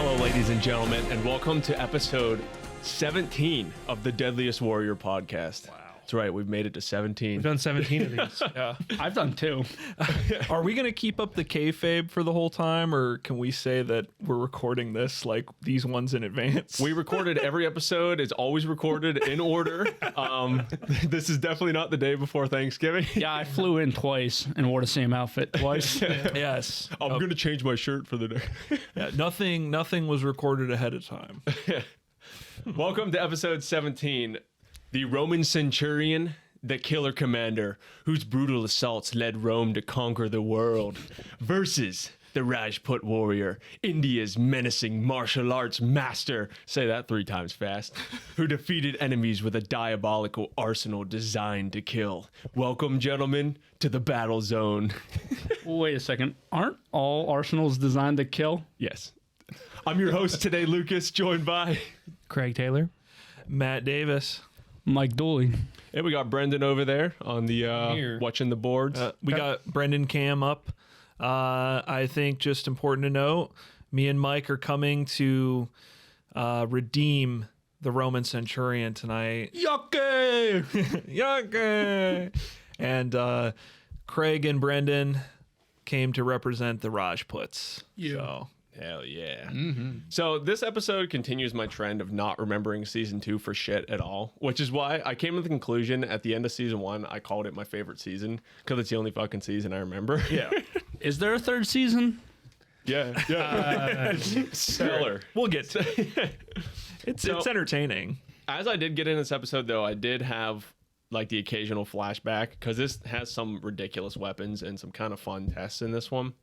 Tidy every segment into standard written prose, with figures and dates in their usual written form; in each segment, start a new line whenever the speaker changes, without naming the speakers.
Hello, ladies and gentlemen, and welcome to episode 17 of the Deadliest Warrior podcast. Wow. That's right, we've made it to 17.
We've done 17 of these.
Yeah, I've done 2.
Are we going to keep up the kayfabe for the whole time, or can we say that we're recording this like these ones in advance?
We recorded every episode. It's always recorded in order. This is definitely not the day before Thanksgiving.
Yeah, I flew in twice and wore the same outfit twice.
Yes.
I'm going to change my shirt for the day.
Yeah, nothing was recorded ahead of time.
Welcome to episode 17. The Roman Centurion, the killer commander, whose brutal assaults led Rome to conquer the world, versus the Rajput Warrior, India's menacing martial arts master, say that 3 times fast, who defeated enemies with a diabolical arsenal designed to kill. Welcome, gentlemen, to the battle zone.
Wait a second. Aren't all arsenals designed to kill?
Yes. I'm your host today, Lucas, joined by
Craig Taylor.
Matt Davis.
Mike Dooley.
And we got Brendan over there on the watching the boards.
We got Brendan Cam up. I think just important to note, me and Mike are coming to redeem the Roman Centurion tonight. Yucke! Yucke! And Craig and Brendan came to represent the Rajputs.
Yeah.
So.
Hell yeah. Mm-hmm. So this episode continues my trend of not remembering season 2 for shit at all, which is why I came to the conclusion at the end of season 1, I called it my favorite season because it's the only fucking season I remember.
Yeah.
Is there a 3rd season?
Yeah. Stellar.
We'll get to it. It's entertaining.
As I did get in this episode, though, I did have like the occasional flashback because this has some ridiculous weapons and some kind of fun tests in this one.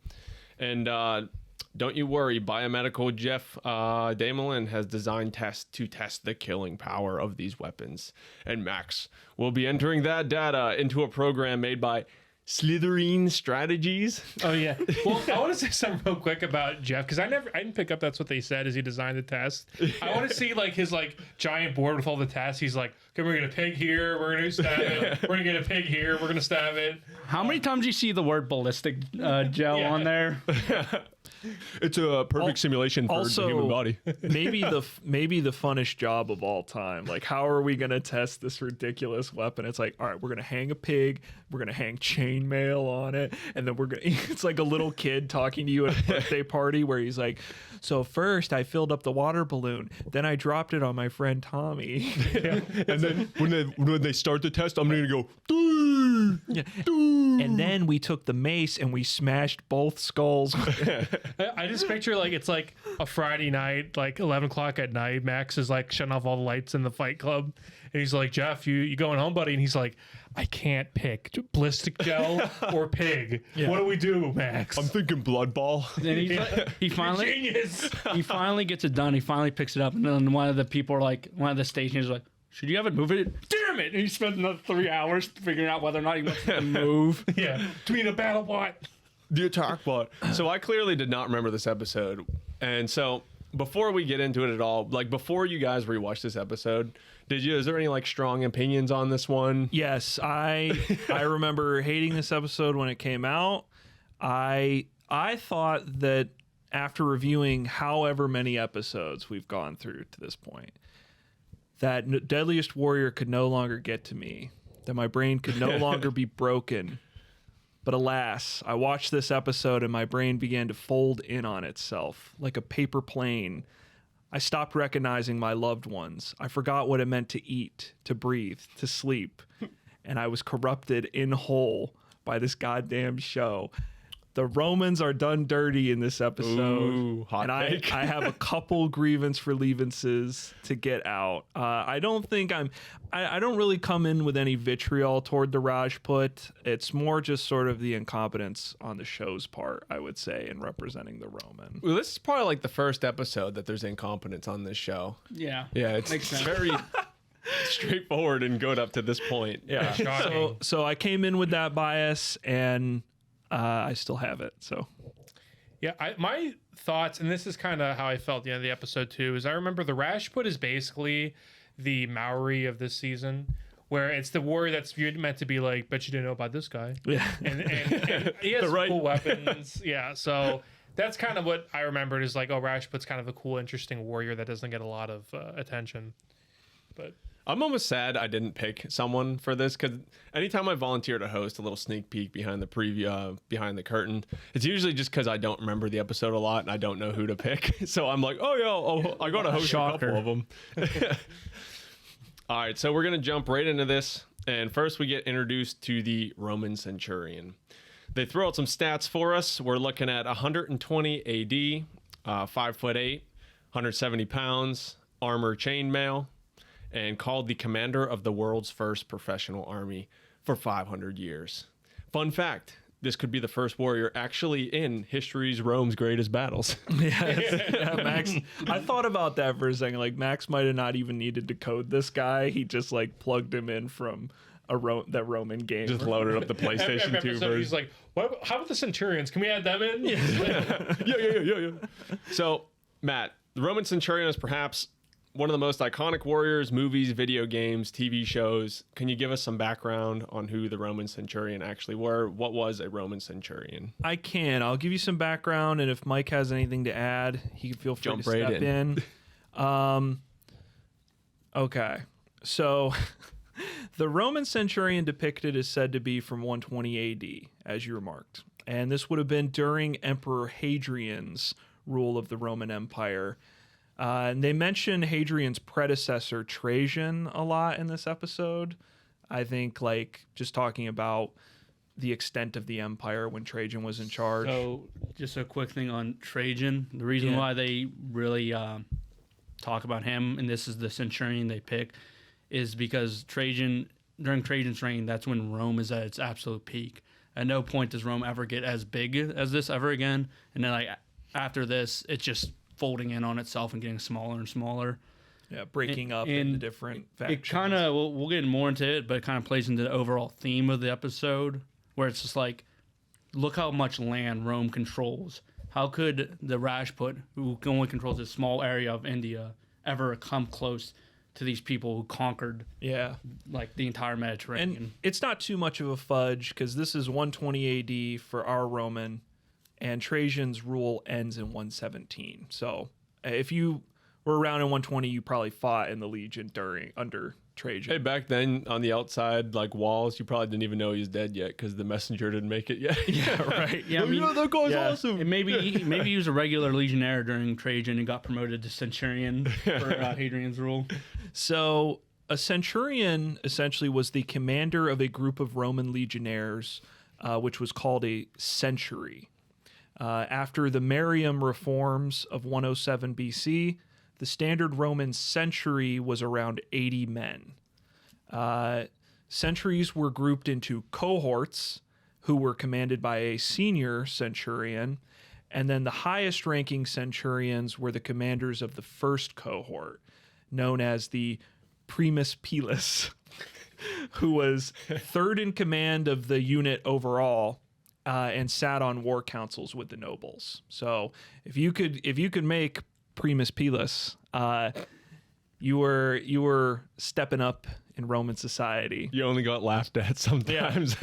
And, don't you worry, biomedical Jeff Damelin has designed tests to test the killing power of these weapons. And Max will be entering that data into a program made by Slytherin Strategies.
Oh, yeah. Well, I want to say something real quick about Jeff, because I didn't pick up that's what they said as he designed the test. I want to see like his like giant board with all the tests. He's like, okay, we're going to pig here, we're going to stab it, we're going to get a pig here, we're going to stab it.
How many times do you see the word ballistic gel on there?
It's a perfect simulation for the human body.
maybe the funnest job of all time. Like, how are we going to test this ridiculous weapon? It's like, all right, we're going to hang a pig, we're going to hang chainmail on it, and then it's like a little kid talking to you at a birthday party where he's like, so first I filled up the water balloon, then I dropped it on my friend Tommy.
Yeah. And then when they start the test, I'm going to go, doo,
yeah.
doo.
And then we took the mace and we smashed both skulls.
I just picture like it's like a Friday night, like 11 o'clock at night. Max is like shutting off all the lights in the fight club. And he's like, Jeff, you going home, buddy? And he's like, I can't pick ballistic gel or pig. Yeah. What do we do, Max?
I'm thinking blood ball.
And he finally gets it done. He finally picks it up. And then one of the people are like, one of the stations is like, should you have it move it? Damn it! And he spends another 3 hours figuring out whether or not he wants to move.
Yeah. Between a battle bot.
The attack bot. So I clearly did not remember this episode. And so before we get into it at all, like before you guys rewatch this episode, is there any like strong opinions on this one?
Yes, I remember hating this episode when it came out. I thought that after reviewing however many episodes we've gone through to this point, that Deadliest Warrior could no longer get to me, that my brain could no longer be broken. But alas, I watched this episode and my brain began to fold in on itself like a paper plane. I stopped recognizing my loved ones. I forgot what it meant to eat, to breathe, to sleep. And I was corrupted in whole by this goddamn show. The Romans are done dirty in this episode.
Ooh, hot
and
take.
I have a couple grievance relievances to get out. I don't really come in with any vitriol toward the Rajput. It's more just sort of the incompetence on the show's part, I would say, in representing the Roman.
Well, this is probably like the first episode that there's incompetence on this show.
Yeah.
Yeah, it's
Makes sense.
very straightforward and good up to this point.
Yeah. So I came in with that bias and I still have it. So
Yeah, my thoughts, and this is kind of how I felt at the end of the episode too, is I remember the Rashput is basically the Maori of this season, where it's the warrior that's meant to be like, bet you didn't know about this guy.
yeah.
And he has cool weapons. Yeah, so That's kind of what I remembered is like, oh, Rashput's kind of a cool, interesting warrior that doesn't get a lot of attention. But
I'm almost sad I didn't pick someone for this because anytime I volunteer to host a little sneak peek behind the preview, behind the curtain, it's usually just because I don't remember the episode a lot and I don't know who to pick. So I'm like, I got to host
Shocker.
a couple of them. All right, so we're gonna jump right into this, and first we get introduced to the Roman Centurion. They throw out some stats for us. We're looking at 120 AD, 5'8", 170 pounds, armor chainmail, and called the commander of the world's first professional army for 500 years. Fun fact, this could be the first warrior actually in history's Rome's greatest battles.
Yeah, Max. I thought about that for a second. Like, Max might have not even needed to code this guy. He just like plugged him in from that Roman game.
Just loaded up the PlayStation 2
He's
version.
like, how about the Centurions? Can we add them in?
Yeah. So, Matt, the Roman Centurion is perhaps one of the most iconic warriors, movies, video games, TV shows. Can you give us some background on who the Roman Centurion actually were? What was a Roman Centurion?
I can. I'll give you some background, and if Mike has anything to add, he can feel free
Jump
to
right
step in. Okay. So the Roman Centurion depicted is said to be from 120 AD, as you remarked. And this would have been during Emperor Hadrian's rule of the Roman Empire. And they mention Hadrian's predecessor, Trajan, a lot in this episode. I think, like, just talking about the extent of the empire when Trajan was in charge.
So, just a quick thing on Trajan. The reason why they really talk about him, and this is the Centurion they pick, is because during Trajan's reign, that's when Rome is at its absolute peak. At no point does Rome ever get as big as this ever again. And then, like, after this, it's just folding in on itself and getting smaller and smaller.
Yeah, breaking up into different factions.
It kind of, we'll get more into it, but it kind of plays into the overall theme of the episode, where it's just like, look how much land Rome controls. How could the Rajput, who only controls a small area of India, ever come close to these people who conquered like the entire Mediterranean?
And it's not too much of a fudge, because this is 120 AD for our Roman, and Trajan's rule ends in 117. So if you were around in 120, you probably fought in the Legion under Trajan.
Hey, back then on the outside, like walls, you probably didn't even know he was dead yet because the messenger didn't make it yet.
Yeah, right.
Yeah, I mean,
that guy's awesome.
and maybe he was a regular legionnaire during Trajan and got promoted to Centurion for Hadrian's rule.
So a centurion essentially was the commander of a group of Roman legionnaires, which was called a century. After the Marium reforms of 107 BC, the standard Roman century was around 80 men. Centuries were grouped into cohorts, who were commanded by a senior centurion, and then the highest ranking centurions were the commanders of the first cohort, known as the primus pilus, who was third in command of the unit overall, and sat on war councils with the nobles. So if you could make primus pilus, you were stepping up in Roman society.
You only got laughed at sometimes.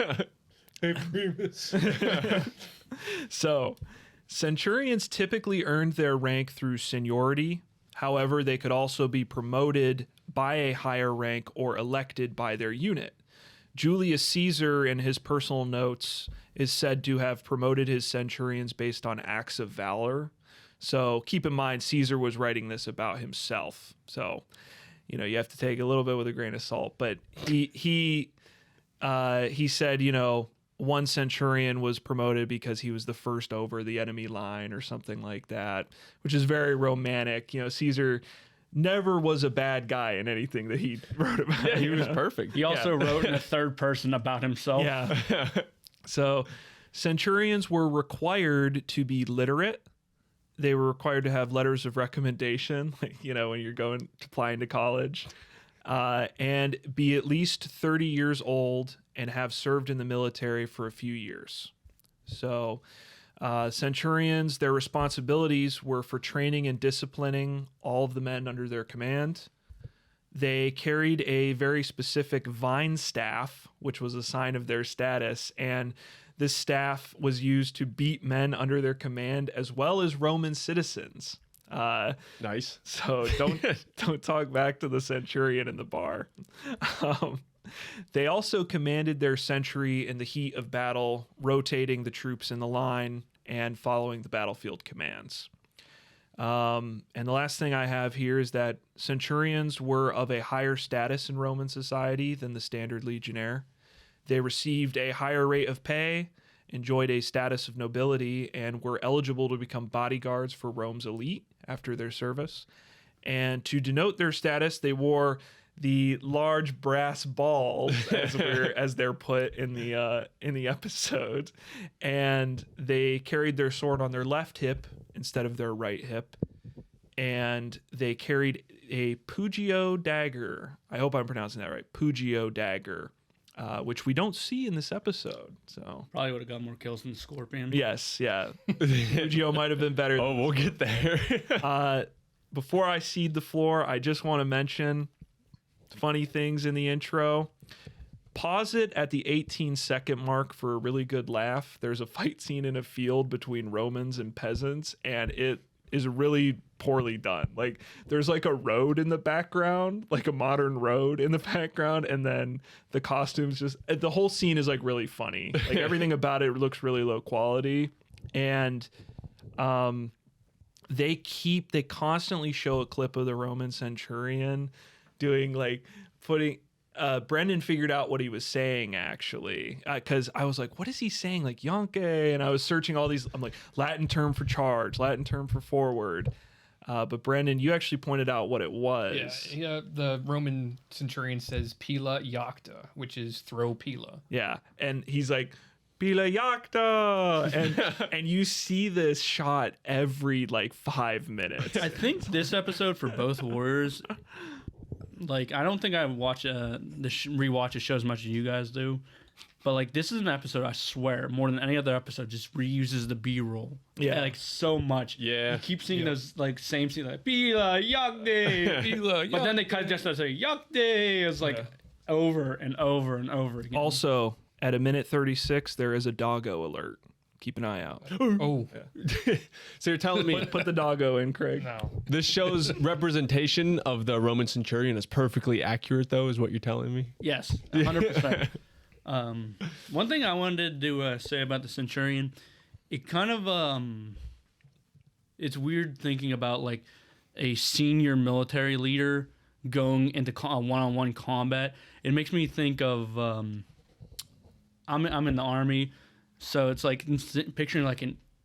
Hey, Primus.
So centurions typically earned their rank through seniority. However, they could also be promoted by a higher rank or elected by their unit. Julius Caesar, in his personal notes, is said to have promoted his centurions based on acts of valor. So keep in mind, Caesar was writing this about himself. So, you have to take a little bit with a grain of salt. But he said, one centurion was promoted because he was the first over the enemy line or something like that, which is very romantic. Caesar never was a bad guy in anything that he wrote about.
Yeah, he was perfect.
He also wrote in a third person about himself.
Yeah. So centurions were required to be literate. They were required to have letters of recommendation, like, when you're applying to college, and be at least 30 years old and have served in the military for a few years. So centurions, their responsibilities were for training and disciplining all of the men under their command. They carried a very specific vine staff, which was a sign of their status, and This staff was used to beat men under their command as well as Roman citizens.
Nice.
So don't talk back to the centurion in the bar. They also commanded their century in the heat of battle, rotating the troops in the line and following the battlefield commands. And the last thing I have here is that centurions were of a higher status in Roman society than the standard legionnaire. They received a higher rate of pay, enjoyed a status of nobility, and were eligible to become bodyguards for Rome's elite after their service. And to denote their status, they wore the large brass balls, as they're put in the episode, and they carried their sword on their left hip instead of their right hip, and they carried a Pugio dagger. I hope I'm pronouncing that right. Pugio dagger, which we don't see in this episode. So
Probably would have got more kills than the Scorpion.
yes, yeah, Pugio might have been better.
Oh, we'll get there.
Before I cede the floor, I just want to mention funny things in the intro. Pause it at the 18-second mark for a really good laugh. There's a fight scene in a field between Romans and peasants, and it is really poorly done. Like, there's like a road in the background, like a modern road in the background, and then the costumes the whole scene is like really funny. Like, everything about it looks really low quality. And they constantly show a clip of the Roman Centurion doing Brendan figured out what he was saying, actually, because I was like, what is he saying? Like, Yonke. And I was searching all these. I'm like, Latin term for charge, Latin term for forward. But Brendan, you actually pointed out what it was.
Yeah, the Roman centurion says pila iacta, which is throw pila.
Yeah. And he's like, pila iacta. And you see this shot every 5 minutes.
I think this episode for both warriors, I don't think I watch rewatch the show as much as you guys do, but this is an episode, I swear, more than any other episode, just reuses the B-roll.
Yeah,
so much.
Yeah.
You keep seeing those same scene, Pila Yakde, Pila, but then they cut just to say Yakde. It's over and over and over again.
Also, at a minute 36, there is a doggo alert. Keep an eye out.
Oh,
So you're telling me
Put the doggo in, Craig.
No.
this show's representation of the Roman centurion is perfectly accurate, though, is what you're telling me?
Yes, 100%. One thing I wanted to say about the Centurion, it kind of it's weird thinking about a senior military leader going into one-on-one combat. It makes me think of I'm in the army, so it's picturing a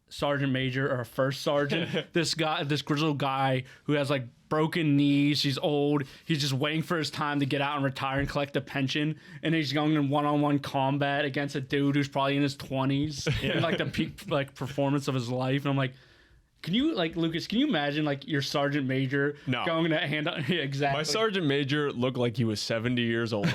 sergeant major or a first sergeant. this grizzled guy who has broken knees. He's old. He's just waiting for his time to get out and retire and collect a pension. And he's going in one-on-one combat against a dude who's probably in his 20s in the peak performance of his life. And I'm like, can you Lucas? Can you imagine your sergeant major going to hand out? Yeah, exactly.
My sergeant major looked like he was 70 years old,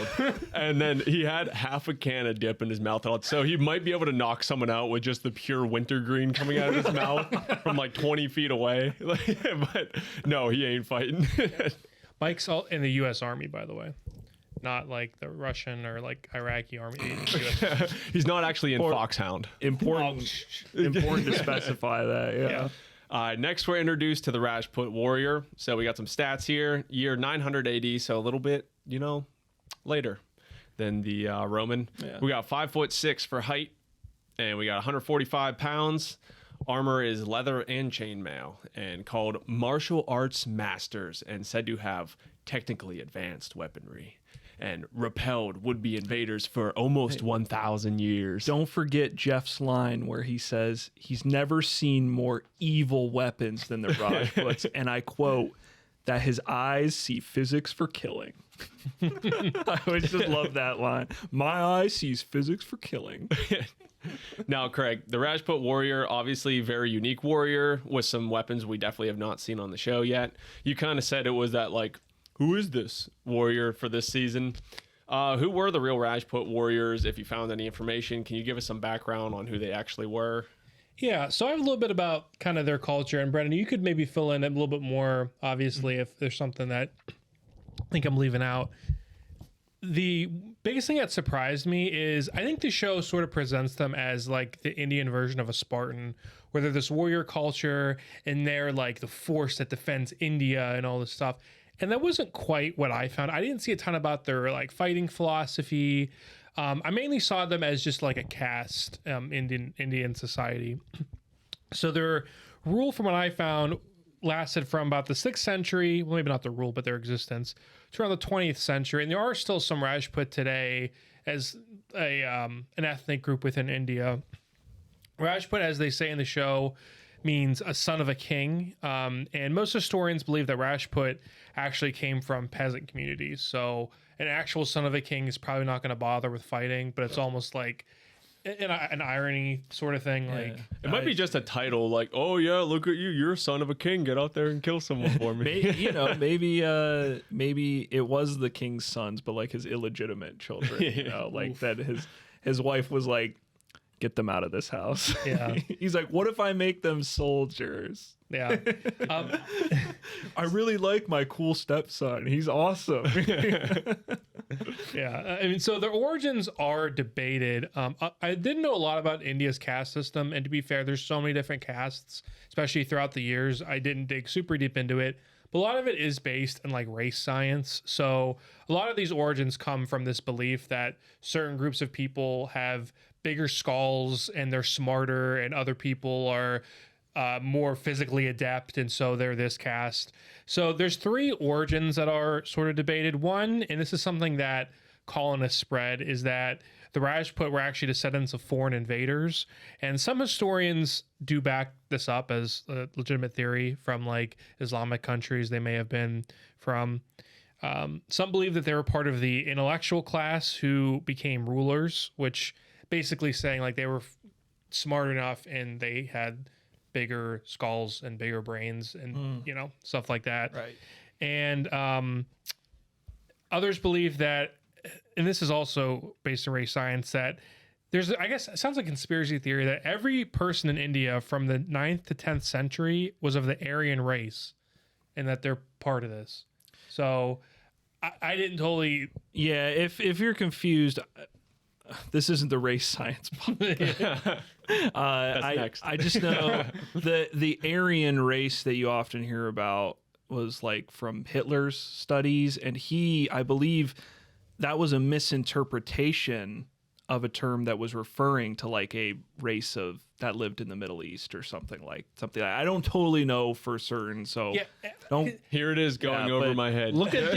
and then he had half a can of dip in his mouth. So he might be able to knock someone out with just the pure wintergreen coming out of his mouth from 20 feet away. But no, he ain't fighting.
Mike's all in the U.S. Army, by the way, not the Russian or Iraqi Army.
He's not actually in Foxhound.
Important to specify that. Yeah.
Next, we're introduced to the Rajput Warrior. So we got some stats here. Year 900 AD, so a little bit, later than the Roman. Yeah. We got 5'6" for height, and we got 145 pounds. Armor is leather and chainmail, and called martial arts masters, and said to have technically advanced weaponry, and repelled would-be invaders for almost 1,000 years.
Don't forget Jeff's line where he says he's never seen more evil weapons than the Rajputs, and I quote, that his eyes see physics for killing. I always just love that line. My eye sees physics for killing.
Now, Craig, the Rajput Warrior, obviously very unique warrior with some weapons we definitely have not seen on the show yet. You kind of said it was that who is this warrior for this season? Who were the real Rajput warriors? If you found any information, can you give us some background on who they actually were?
Yeah, so I have a little bit about kind of their culture, and Brendan, you could maybe fill in a little bit more, obviously, if there's something that I think I'm leaving out. the biggest thing that surprised me is I think the show sort of presents them as like the Indian version of a Spartan, where they're this warrior culture and they're like the force that defends India and all this stuff. And that wasn't quite what I found. I didn't see a ton about their like fighting philosophy. I mainly saw them as just like a caste, Indian society. So their rule, from what I found, lasted from about the 6th century, well, maybe not the rule, but their existence, to around the 20th century. And there are still some Rajput today as an ethnic group within India. Rajput, as they say in the show, means a son of a king. And most historians believe that Rajput actually came from peasant communities. So an actual son of a king is probably not going to bother with fighting, but it's almost like an irony sort of thing. Like
It might be just a title, like, "Oh yeah, look at you, you're a son of a king. Get out there and kill someone for me."
maybe it was the king's sons, but like his illegitimate children. Like that his wife was like, "Get them out of this house."
Yeah.
He's like, "What if I make them soldiers?"
Yeah.
I really like my cool stepson. He's awesome.
Yeah, I mean, so their origins are debated. I didn't know a lot about India's caste system, and to be fair, there's so many different castes, especially throughout the years. I didn't dig super deep into it, but a lot of it is based in like race science. So a lot of these origins come from this belief that certain groups of people have bigger skulls and they're smarter, and other people are more physically adept, and so they're this caste. So there's 3 origins that are sort of debated. One, and this is something that colonists spread, is that the Rajput were actually descendants of foreign invaders, and some historians do back this up as a legitimate theory from like Islamic countries they may have been from. Some believe that they were part of the intellectual class who became rulers, which basically saying like they were smart enough and they had bigger skulls and bigger brains and stuff like that.
Right.
And others believe that, and this is also based on race science, that there's, I guess it sounds like a conspiracy theory, that every person in India from the 9th to 10th century was of the Aryan race, and that they're part of this. So I didn't totally.
Yeah, if you're confused, this isn't the race science.
Next.
I just know the Aryan race that you often hear about was like from Hitler's studies, and I believe that was a misinterpretation of a term that was referring to like a race that lived in the Middle East or something like that. I don't totally know for certain, so don't.
Here it is going over
but
my head.
Look at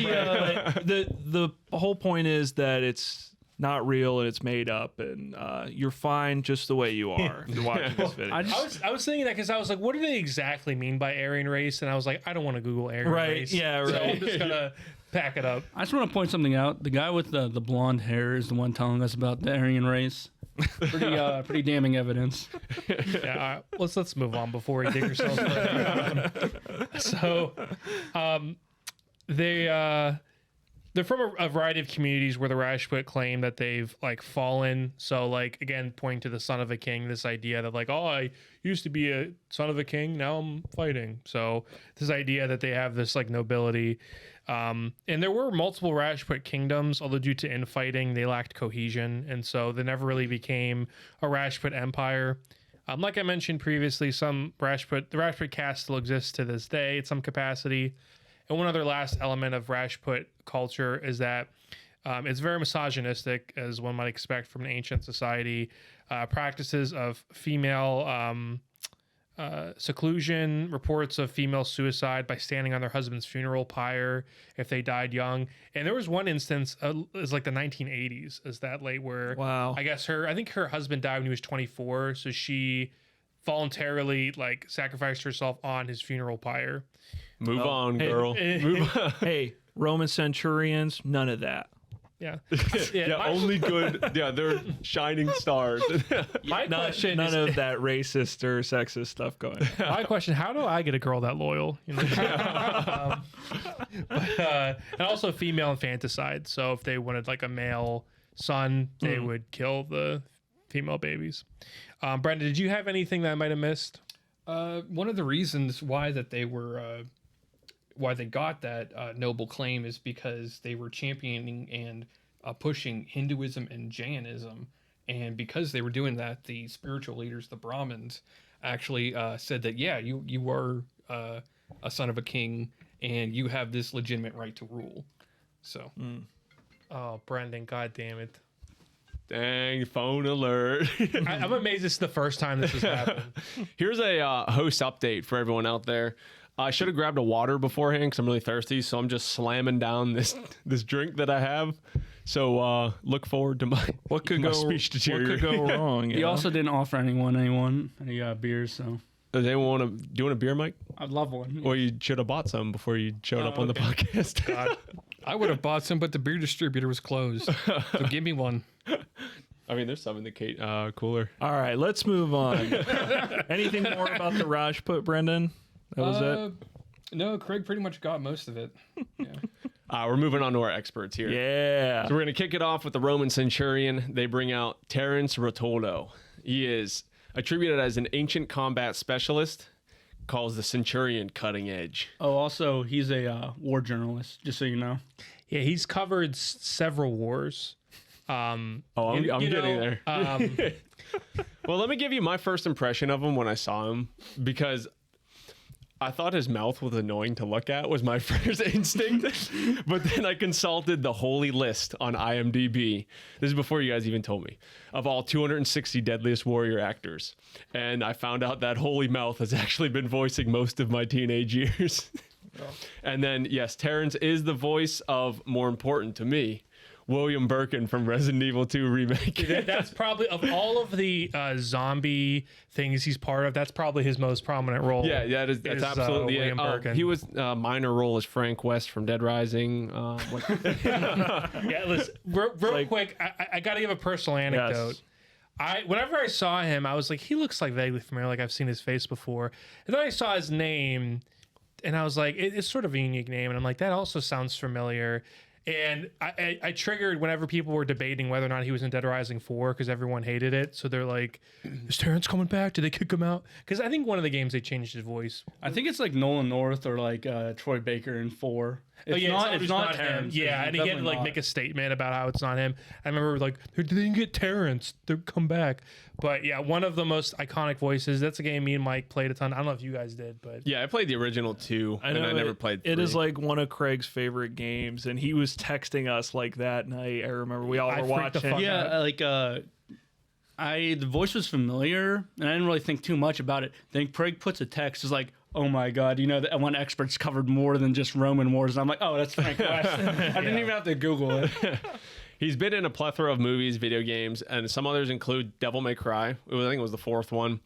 The whole point is that it's not real and it's made up, and you're fine just the way you are. You're watching this video.
I was thinking that because I was like, what do they exactly mean by Aryan race? And I was like, I don't want to Google Aryan race.
Yeah,
So
right.
I'm just gonna pack it up.
I just want to point something out. The guy with the blonde hair is the one telling us about the Aryan race. Pretty damning evidence.
Yeah, let's move on before we dig ourselves further down. So, they're from a variety of communities where the Rajput claim that they've like fallen. So like, again, pointing to the son of a king, this idea that like, oh, I used to be a son of a king, now I'm fighting. So this idea that they have this like nobility. And there were multiple Rajput kingdoms, although due to infighting, they lacked cohesion. And so they never really became a Rajput empire. Like I mentioned previously, the Rajput caste still exists to this day in some capacity. And one other last element of Rajput culture is that it's very misogynistic, as one might expect from an ancient society. Practices of female seclusion, reports of female suicide by standing on their husband's funeral pyre if they died young. And there was one instance, it's like the 1980s, is that late, where
Wow.
I think her husband died when he was 24, so she voluntarily like sacrificed herself on his funeral pyre.
Move on,
hey,
girl. Move on.
Hey, Roman Centurions, none of that.
Yeah.
Yeah, only good. Yeah, they're shining stars.
My question
None
is,
of that racist or sexist stuff going on.
my question: how do I get a girl that loyal? You know? And also female infanticide. So if they wanted like a male son, they would kill the female babies. Brenda, did you have anything that I might have missed?
One of the reasons why they got that noble claim is because they were championing and pushing Hinduism and Jainism. And because they were doing that, the spiritual leaders, the Brahmins, actually said that, yeah, you are a son of a king and you have this legitimate right to rule. So,
Oh, Brendan, god damn it.
Dang, phone alert.
I'm amazed this is the first time this has happened.
Here's a host update for everyone out there. I should have grabbed a water beforehand because I'm really thirsty, so I'm just slamming down this drink that I have. So look forward to my speech
What could
deteriorate.
go wrong?
He also didn't offer anyone any beers, so
Does anyone want to do a beer, Mike?
I'd love one.
Or you should have bought some before you showed up on the podcast.
God.
I would have bought some, but the beer distributor was closed. So give me one.
I mean, there's some in the cooler.
All right, let's move on. Anything more about the Rajput, Brendan? That was it.
No, Craig pretty much got most of it. Yeah.
We're moving on to our experts here.
Yeah.
So we're going to kick it off with the Roman Centurion. They bring out Terence Rotoldo. He is attributed as an ancient combat specialist, calls the Centurion cutting edge.
Oh, also, he's a war journalist, just so you know.
Yeah, he's covered several wars.
I'm getting there. Well, let me give you my first impression of him when I saw him, because I thought his mouth was annoying to look at, was my first instinct. But then I consulted the holy list on IMDb. This is before you guys even told me, of all 260 Deadliest Warrior actors. And I found out that holy mouth has actually been voicing most of my teenage years. And then, yes, Terrence is the voice of, more important to me, William Birkin from Resident Evil 2 Remake.
That's probably, of all of the zombie things he's part of, that's probably his most prominent role.
Yeah, that's absolutely it.
William Birkin.
He was a minor role as Frank West from Dead Rising.
Yeah, listen, real quick, I got to give a personal anecdote. Whenever I saw him, I was like, he looks like vaguely familiar, like I've seen his face before. And then I saw his name, and I was like, it's sort of a unique name. And I'm like, that also sounds familiar. And I triggered whenever people were debating whether or not he was in Dead Rising 4 because everyone hated it. So they're like, is Terrence coming back? Did they kick him out? Because I think one of the games they changed his voice.
I think it's like Nolan North or like Troy Baker in 4. It's not Terrence.
Yeah, and he had to like make a statement about how it's not him. I remember like, they didn't get Terrence. They'll come back. But yeah, one of the most iconic voices. That's a game me and Mike played a ton. I don't know if you guys did, but
Yeah, I played the original 2, and I never played 3.
It is like one of Craig's favorite games, and he was texting us like that night. I remember we all were watching.
Yeah, like the voice was familiar, and I didn't really think too much about it. Then Craig puts a text, is like, oh my god, you know, that one expert's covered more than just Roman wars. And I'm like, oh, that's Frank West. I didn't even have to Google it.
He's been in a plethora of movies, video games, and some others include Devil May Cry. I think it was the 4th one.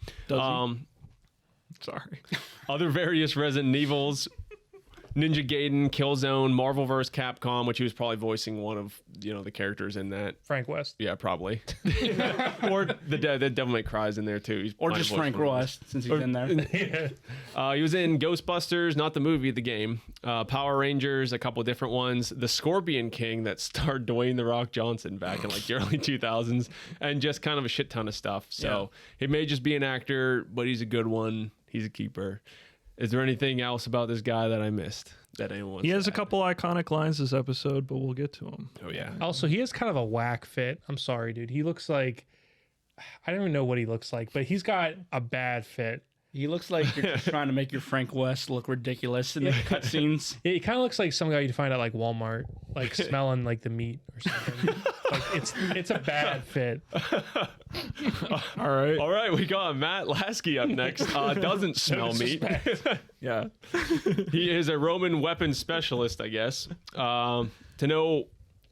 Sorry.
Other various Resident Evils, Ninja Gaiden, Killzone, Marvel vs. Capcom, which he was probably voicing one of the characters in that.
Frank West.
Yeah, probably. Or the Devil May Cry's in there too.
Or just Frank West, since he's in there.
He was in Ghostbusters, not the movie, the game. Power Rangers, a couple of different ones. The Scorpion King that starred Dwayne "The Rock" Johnson back in like the early 2000s, and just kind of a shit ton of stuff. So he may just be an actor, but he's a good one. He's a keeper. Is there anything else about this guy that I missed that anyone wants
He has
to
a
add?
couple iconic lines this episode, but we'll get to them.
Oh yeah.
Also, he has kind of a whack fit. I'm sorry, dude. He looks like, I don't even know what he looks like, but he's got a bad fit.
He looks like you're just trying to make your Frank West look ridiculous in the cutscenes.
Yeah, he kind of looks like some guy you'd find at like Walmart, like smelling like the meat or something. Like it's a bad fit.
All right.
All right, we got Matt Lasky up next. Doesn't smell meat.
Yeah.
He is a Roman weapon specialist, I guess. To no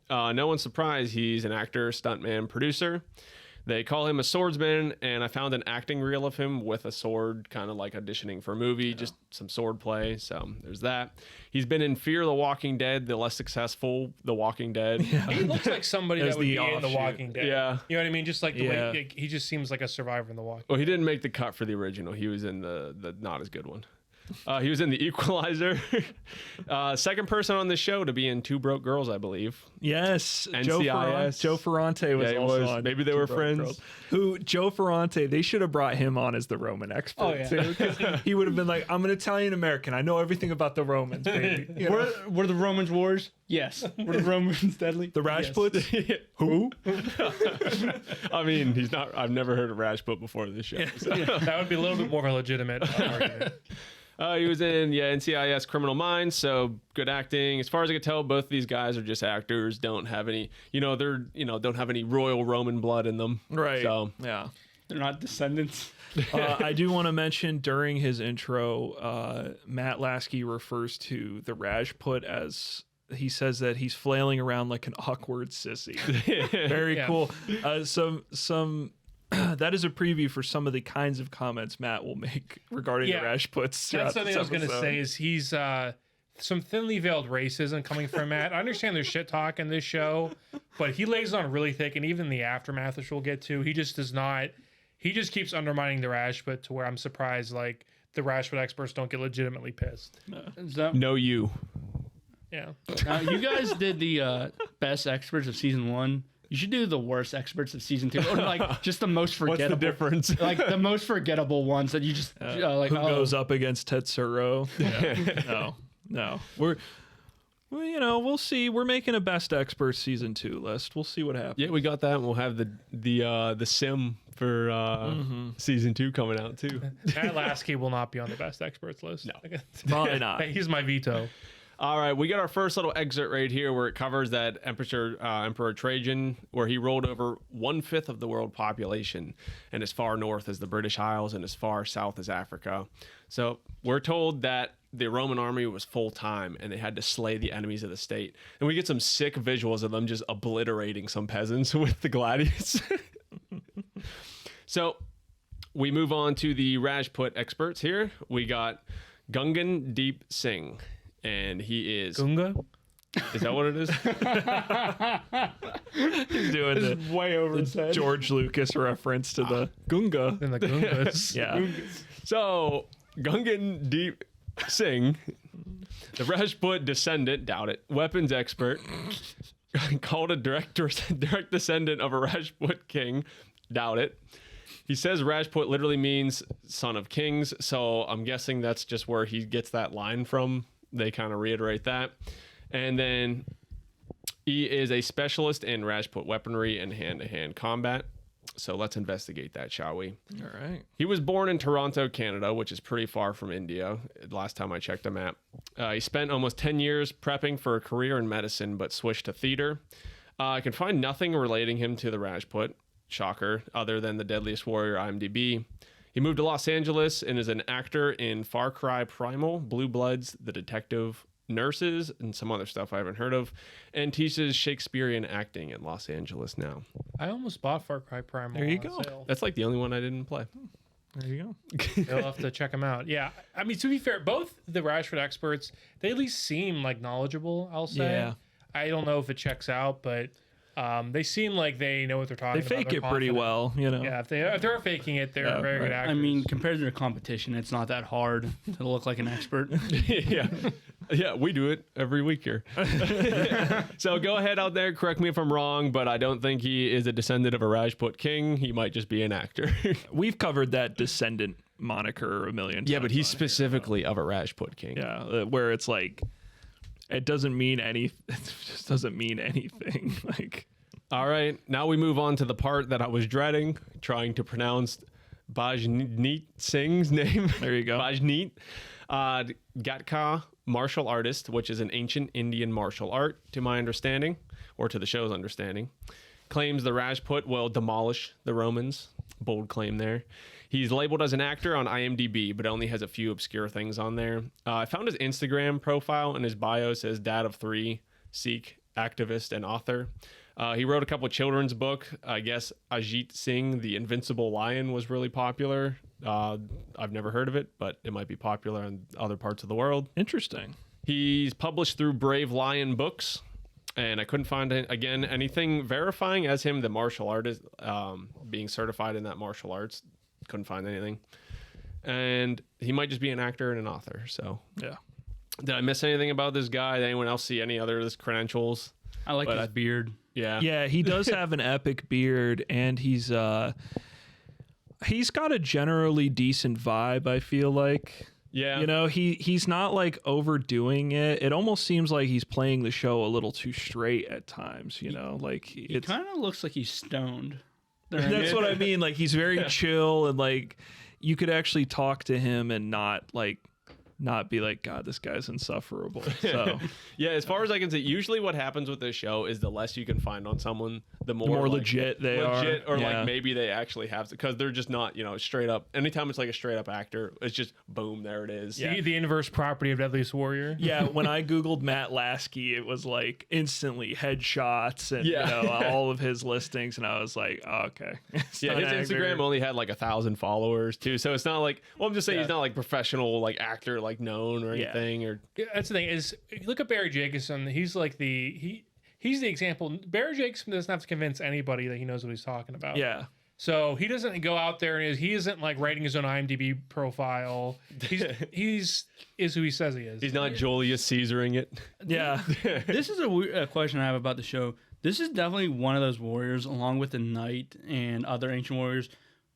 one's surprise, he's an actor, stuntman, producer. They call him a swordsman, and I found an acting reel of him with a sword, kind of like auditioning for a movie, just some sword play. So there's that. He's been in Fear the Walking Dead, the less successful The Walking Dead.
He looks like somebody
As
that would
the
be in The
offshoot.
Walking Dead.
Yeah.
You know what I mean? Just like the
Yeah.
way he just seems like a survivor in The Walking
Well, he didn't make the cut for the original. He was in the not as good one. He was in The Equalizer. Second person on the show to be in Two Broke Girls, I believe.
Yes,
NCIS.
Joe Ferrante was
Yeah, he
also
was.
on.
Maybe they
Two
were
Broke
friends.
Girls. Who Joe Ferrante? They should have brought him on as the Roman expert
Oh, yeah.
too. 'Cause he would have been like, "I'm an Italian American. I know everything about the Romans, baby." You know?
Were the Romans wars? Yes. Were the Romans deadly?
The Rajputs.
Who? I mean, he's not. I've never heard of Rajput before this show. So.
That would be a little bit more of a legitimate argument.
He was in NCIS Criminal Minds, so good acting. As far as I could tell, both of these guys are just actors. Don't have any, don't have any royal Roman blood in them.
Right.
So
Yeah.
They're not descendants.
I do want to mention during his intro, Matt Lasky refers to the Rajput as, he says that he's flailing around like an awkward sissy. Very
Yeah.
cool. Some that is a preview for some of the kinds of comments Matt will make regarding
Yeah.
the Rajputs. throughout
That's something
this
I was going to
episode.
say is he's some thinly veiled racism coming from Matt. I understand there's shit talk in this show, but he lays on really thick, and even the aftermath, which we'll get to, he just does not. He just keeps undermining the Rajput to where I'm surprised like the Rajput experts don't get legitimately pissed.
Is that,
no, you.
Yeah.
you guys did the best experts of season 1. You should do the worst experts of season 2, or like just the most
What's
forgettable.
the difference?
Like the most forgettable ones that you just like.
Who
oh,
goes up against Tetsuro? Yeah. No. We'll see. We're making a best experts season 2 list. We'll see what happens.
Yeah, we got that. And we'll have the sim for season 2 coming out too.
Matt Lasky will not be on the best experts list.
No.
Probably not.
He's my veto.
All right, we got our first little excerpt right here where it covers that Emperor Trajan, where he ruled over 1/5 of the world population, and as far north as the British Isles and as far south as Africa. So we're told that the Roman army was full time and they had to slay the enemies of the state. And we get some sick visuals of them just obliterating some peasants with the Gladius. So we move on to the Rajput experts here. We got Gungan Deep Singh. And he is.
Gunga?
Is that what it is?
He's doing the
way over his head.
George Lucas reference to the Gunga.
And the Gungas.
Yeah.
So, Gungan Deep Singh, the Rajput descendant, doubt it, weapons expert, called a direct descendant of a Rajput king, doubt it. He says Rajput literally means son of kings, so I'm guessing that's just where he gets that line from. They kind of reiterate that. And then he is a specialist in Rajput weaponry and hand-to-hand combat. So let's investigate that, shall we?
All right.
He was born in Toronto, Canada, which is pretty far from India, last time I checked the map. He spent almost 10 years prepping for a career in medicine, but switched to theater. I can find nothing relating him to the Rajput, shocker, other than the Deadliest Warrior IMDb. He moved to Los Angeles and is an actor in Far Cry Primal, Blue Bloods, The Detective, Nurses, and some other stuff I haven't heard of, and teaches Shakespearean acting in Los Angeles now.
I almost bought Far Cry Primal.
There you
on
go.
sale.
That's like the only one I didn't play.
There you go.
You'll have to check them out. Yeah. I mean, to be fair, both the Rashford experts, they at least seem like knowledgeable, I'll say.
Yeah.
I don't know if it checks out, but they seem like they know what they're talking
They
about.
fake
They're
it pretty
confident.
well, you know.
Yeah, if they're faking it, they're
Yeah,
very good
right.
actors.
I mean, compared to their competition, it's not that hard to look like an expert.
Yeah, we do it every week here. So go ahead out there, correct me if I'm wrong, but I don't think he is a descendant of a Rajput king. He might just be an actor.
We've covered that descendant moniker a million times.
Yeah, but he's
on here.
specifically of a Rajput king.
Yeah, where it's like it doesn't mean any. It just doesn't mean anything. Like,
All right, now we move on to the part that I was dreading, trying to pronounce Bajneet Singh's name.
there you go.
Bajneet. Gatka, martial artist, which is an ancient Indian martial art, to my understanding, or to the show's understanding. Claims the Rajput will demolish the Romans. Bold claim there. He's labeled as an actor on IMDb, but only has a few obscure things on there. I found his Instagram profile, and his bio says dad of 3, Sikh, activist, and author. He wrote a couple children's book. I guess Ajit Singh, The Invincible Lion, was really popular. I've never heard of it, but it might be popular in other parts of the world.
Interesting.
He's published through Brave Lion Books, and I couldn't find, again, anything verifying as him, the martial artist, being certified in that martial arts. Couldn't find anything. and he might just be an actor and an author. So,
Yeah.
did I miss anything about this guy? Did anyone else see any other of his credentials?
I like his beard.
Yeah.
Yeah, he does have an epic beard, and he's got a generally decent vibe, I feel like.
Yeah.
You know, he's not like overdoing it. It almost seems like he's playing the show a little too straight at times, you know? Like
It kind of looks like he's stoned.
that's what I mean. Like he's very chill, and like you could actually talk to him and not be like, God, this guy's insufferable. So
Yeah, as far as I can see, usually what happens with this show is the less you can find on someone, the more like,
legit they are.
or
Yeah.
like maybe they actually have to, because they're just not, straight up. Anytime it's like a straight up actor, it's just boom, there it is.
The inverse property of Deadliest Warrior.
Yeah, when I Googled Matt Lasky, it was like instantly headshots and
Yeah.
all of his listings, and I was like, oh, okay. It's
Yeah,
not
his
an actor.
Instagram only had like 1,000 followers too, so it's not like, well, I'm just saying he's not like professional like actor like known or
Yeah.
anything or.
Yeah, that's the thing is, you look at Barry Jacobson. He's like he's the example. Barry Jacobson doesn't have to convince anybody that he knows what he's talking about.
Yeah.
So he doesn't go out there and he isn't like writing his own IMDb profile. He's who he says he is.
He's not Julius Caesaring it.
Yeah.
This is a question I have about the show. This is definitely one of those warriors, along with the knight and other ancient warriors,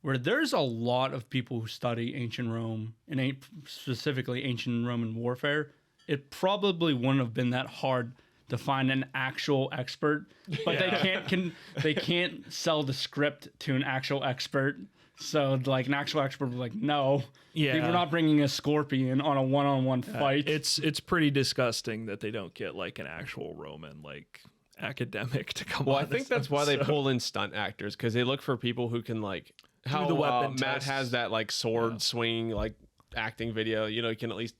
where there's a lot of people who study ancient Rome and specifically ancient Roman warfare. It probably wouldn't have been that hard to find an actual expert, but they can't sell the script to an actual expert. So like an actual expert was like, no,
Yeah.
we're not bringing a scorpion on a one-on-one fight.
It's pretty disgusting that they don't get like an actual Roman like academic to come
Well,
on.
I think that's why they pull in stunt actors, because they look for people who can like how
the weapon
Matt
tests.
has that like sword swing like acting video. He can at least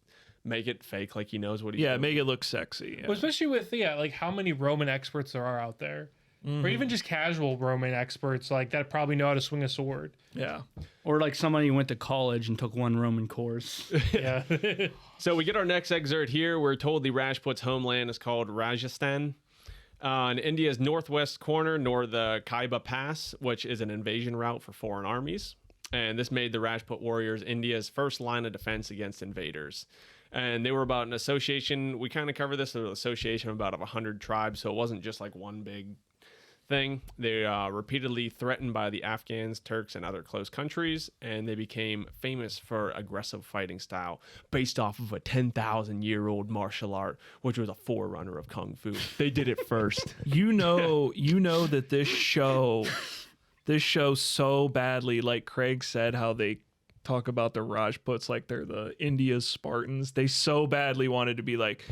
make it fake like he knows what he's doing.
make it look sexy. Yeah.
Well, especially with like how many Roman experts there are out there, or even just casual Roman experts like that probably know how to swing a sword.
Yeah.
Or like somebody who went to college and took one Roman course.
Yeah.
So we get our next excerpt here. We're told the Rajput's homeland is called Rajasthan. In India's northwest corner, near the Khyber Pass, which is an invasion route for foreign armies. And this made the Rajput warriors India's first line of defense against invaders. And they were about an association. We kind of covered this. There was an association of about 100 tribes, so it wasn't just like one big thing. They repeatedly threatened by the Afghans, Turks, and other close countries, and they became famous for aggressive fighting style based off of a 10,000-year-old martial art, which was a forerunner of Kung Fu. They did it first.
You know that this show so badly, like Craig said, how they talk about the Rajputs like they're the India's Spartans. They so badly wanted to be like,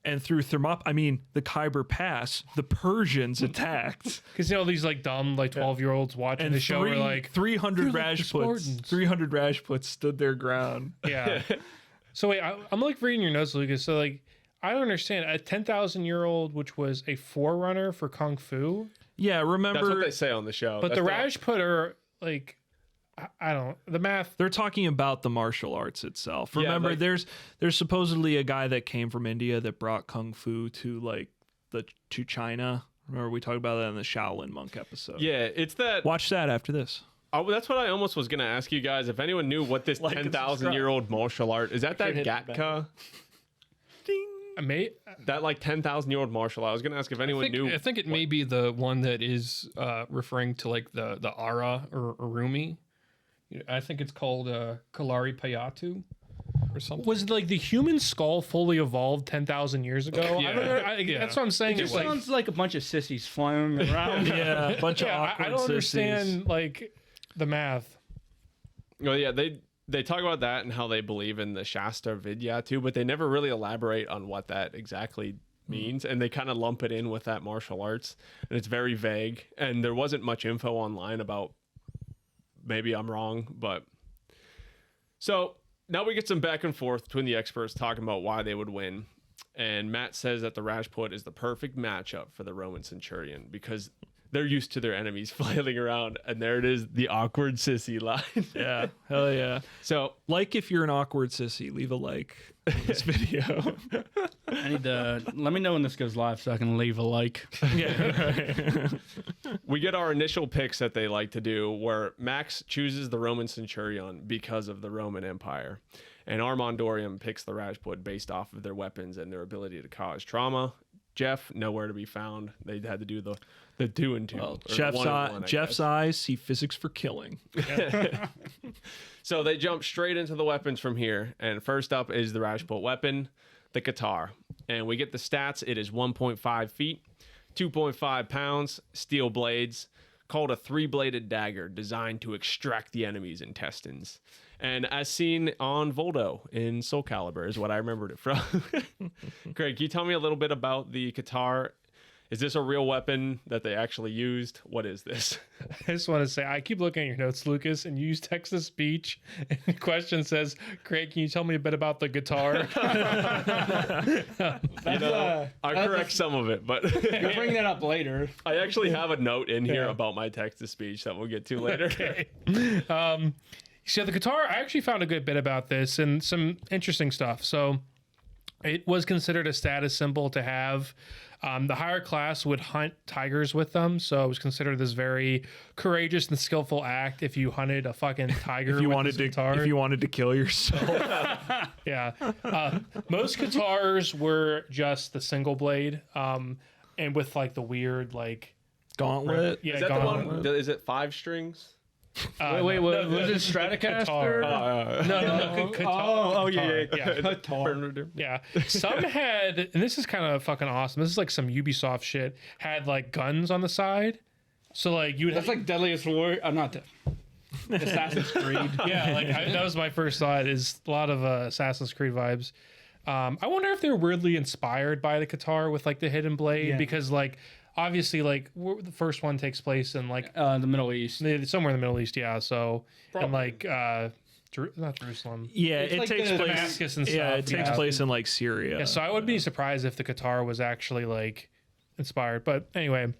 and through the Khyber Pass, the Persians attacked.
Because these like dumb like 12-year-olds watching
And
the show are like
300
"They're like the
Rajputs.
Spartans."
300 Rajputs stood their ground.
Yeah. So wait, I'm like reading your notes, Lucas. So like, I don't understand. A 10,000-year-old, which was a forerunner for Kung Fu,
Yeah,
That's
remember
what they say on the show.
but
That's
the
not-
Rajput are like, I don't the math.
they're talking about the martial arts itself.
Yeah,
Remember,
like-
there's supposedly a guy that came from India that brought kung fu to to China. Remember we talked about that in the Shaolin monk episode.
Yeah, it's that.
Watch that after this.
Oh, that's what I almost was going to ask you guys. If anyone knew what this
Like and
10,000-year-old martial art is, that
Hit the
Gatka?
I may.
That like 10,000-year-old martial art. I was going to ask if anyone knew.
I think it may be the one that is referring to like the Ara or Urumi. I think it's called Kalari Payatu or something.
Was like the human skull fully evolved 10,000 years ago? I
Yeah.
don't know.
Yeah.
That's what I'm saying.
It
It's
just
like,
sounds like a bunch of sissies flying around.
Yeah, a bunch of
yeah,
awkward
I don't
sissies.
understand like the math.
Oh yeah, they talk about that and how they believe in the Shastra Vidya too, but they never really elaborate on what that exactly means, and they kind of lump it in with that martial arts, and it's very vague. And there wasn't much info online about. Maybe I'm wrong, but so now we get some back and forth between the experts talking about why they would win. And Matt says that the Rajput is the perfect matchup for the Roman Centurion because they're used to their enemies flailing around, and there it is, the awkward sissy line.
Yeah, hell yeah.
So
Like if you're an awkward sissy, leave a like on this video.
I need to let me know when this goes live so I can leave a like.
Yeah.
we get our initial picks that they like to do, where Max chooses the Roman Centurion because of the Roman Empire, and Armandorium picks the Rajput based off of their weapons and their ability to cause trauma. Jeff, nowhere to be found. They had to do the 2 and 2.
Well,
or
Jeff's,
1 and 1, I
Jeff's
guess.
eyes see physics for killing.
So they jump straight into the weapons from here. And first up is the Rajput Weapon, the Qatar. And we get the stats. It is 1.5 feet, 2.5 pounds, steel blades, called a 3-bladed dagger designed to extract the enemy's intestines. And as seen on Voldo in Soul Calibur is what I remembered it from. Craig, can you tell me a little bit about the Qatar? Is this a real weapon that they actually used? What is this?
I just want to say, I keep looking at your notes, Lucas, and you use text-to-speech. And the question says, Craig, can you tell me a bit about the guitar?
I correct some of it, but
You'll bring that up later.
I actually have a note in here
Yeah.
about my text-to-speech that we'll get to later.
Okay. So the guitar, I actually found a good bit about this and some interesting stuff. So it was considered a status symbol to have. The higher class would hunt tigers with them, so it was considered this very courageous and skillful act if you hunted a fucking tiger
If you
with
wanted
this
to,
guitar.
if you wanted to kill yourself.
Yeah. Most guitars were just the single blade, and with like the weird like
Gauntlet.
yeah.
Is that
gauntlet.
the one? Is it 5 strings?
Wait, was it Stratocaster?
Guitar. No, guitar.
Oh, yeah.
Guitar. Yeah. Some had, and this is kind of fucking awesome. This is like some Ubisoft shit. Had like guns on the side, so like you would.
That's like Deadliest Warrior. I'm not Assassin's Creed.
Yeah, like that was my first thought. Is a lot of Assassin's Creed vibes. I wonder if they're weirdly inspired by the guitar with like the hidden blade,
Yeah.
because like obviously like the first one takes place in like
The Middle East.
somewhere in the Middle East. Yeah, so and
Probably.
like not Jerusalem.
Yeah,
It's
it
like
takes
the
place.
Damascus and
Yeah, it
stuff,
takes
yeah.
place in like Syria.
Yeah, so I would be surprised if the guitar was actually like inspired. But anyway,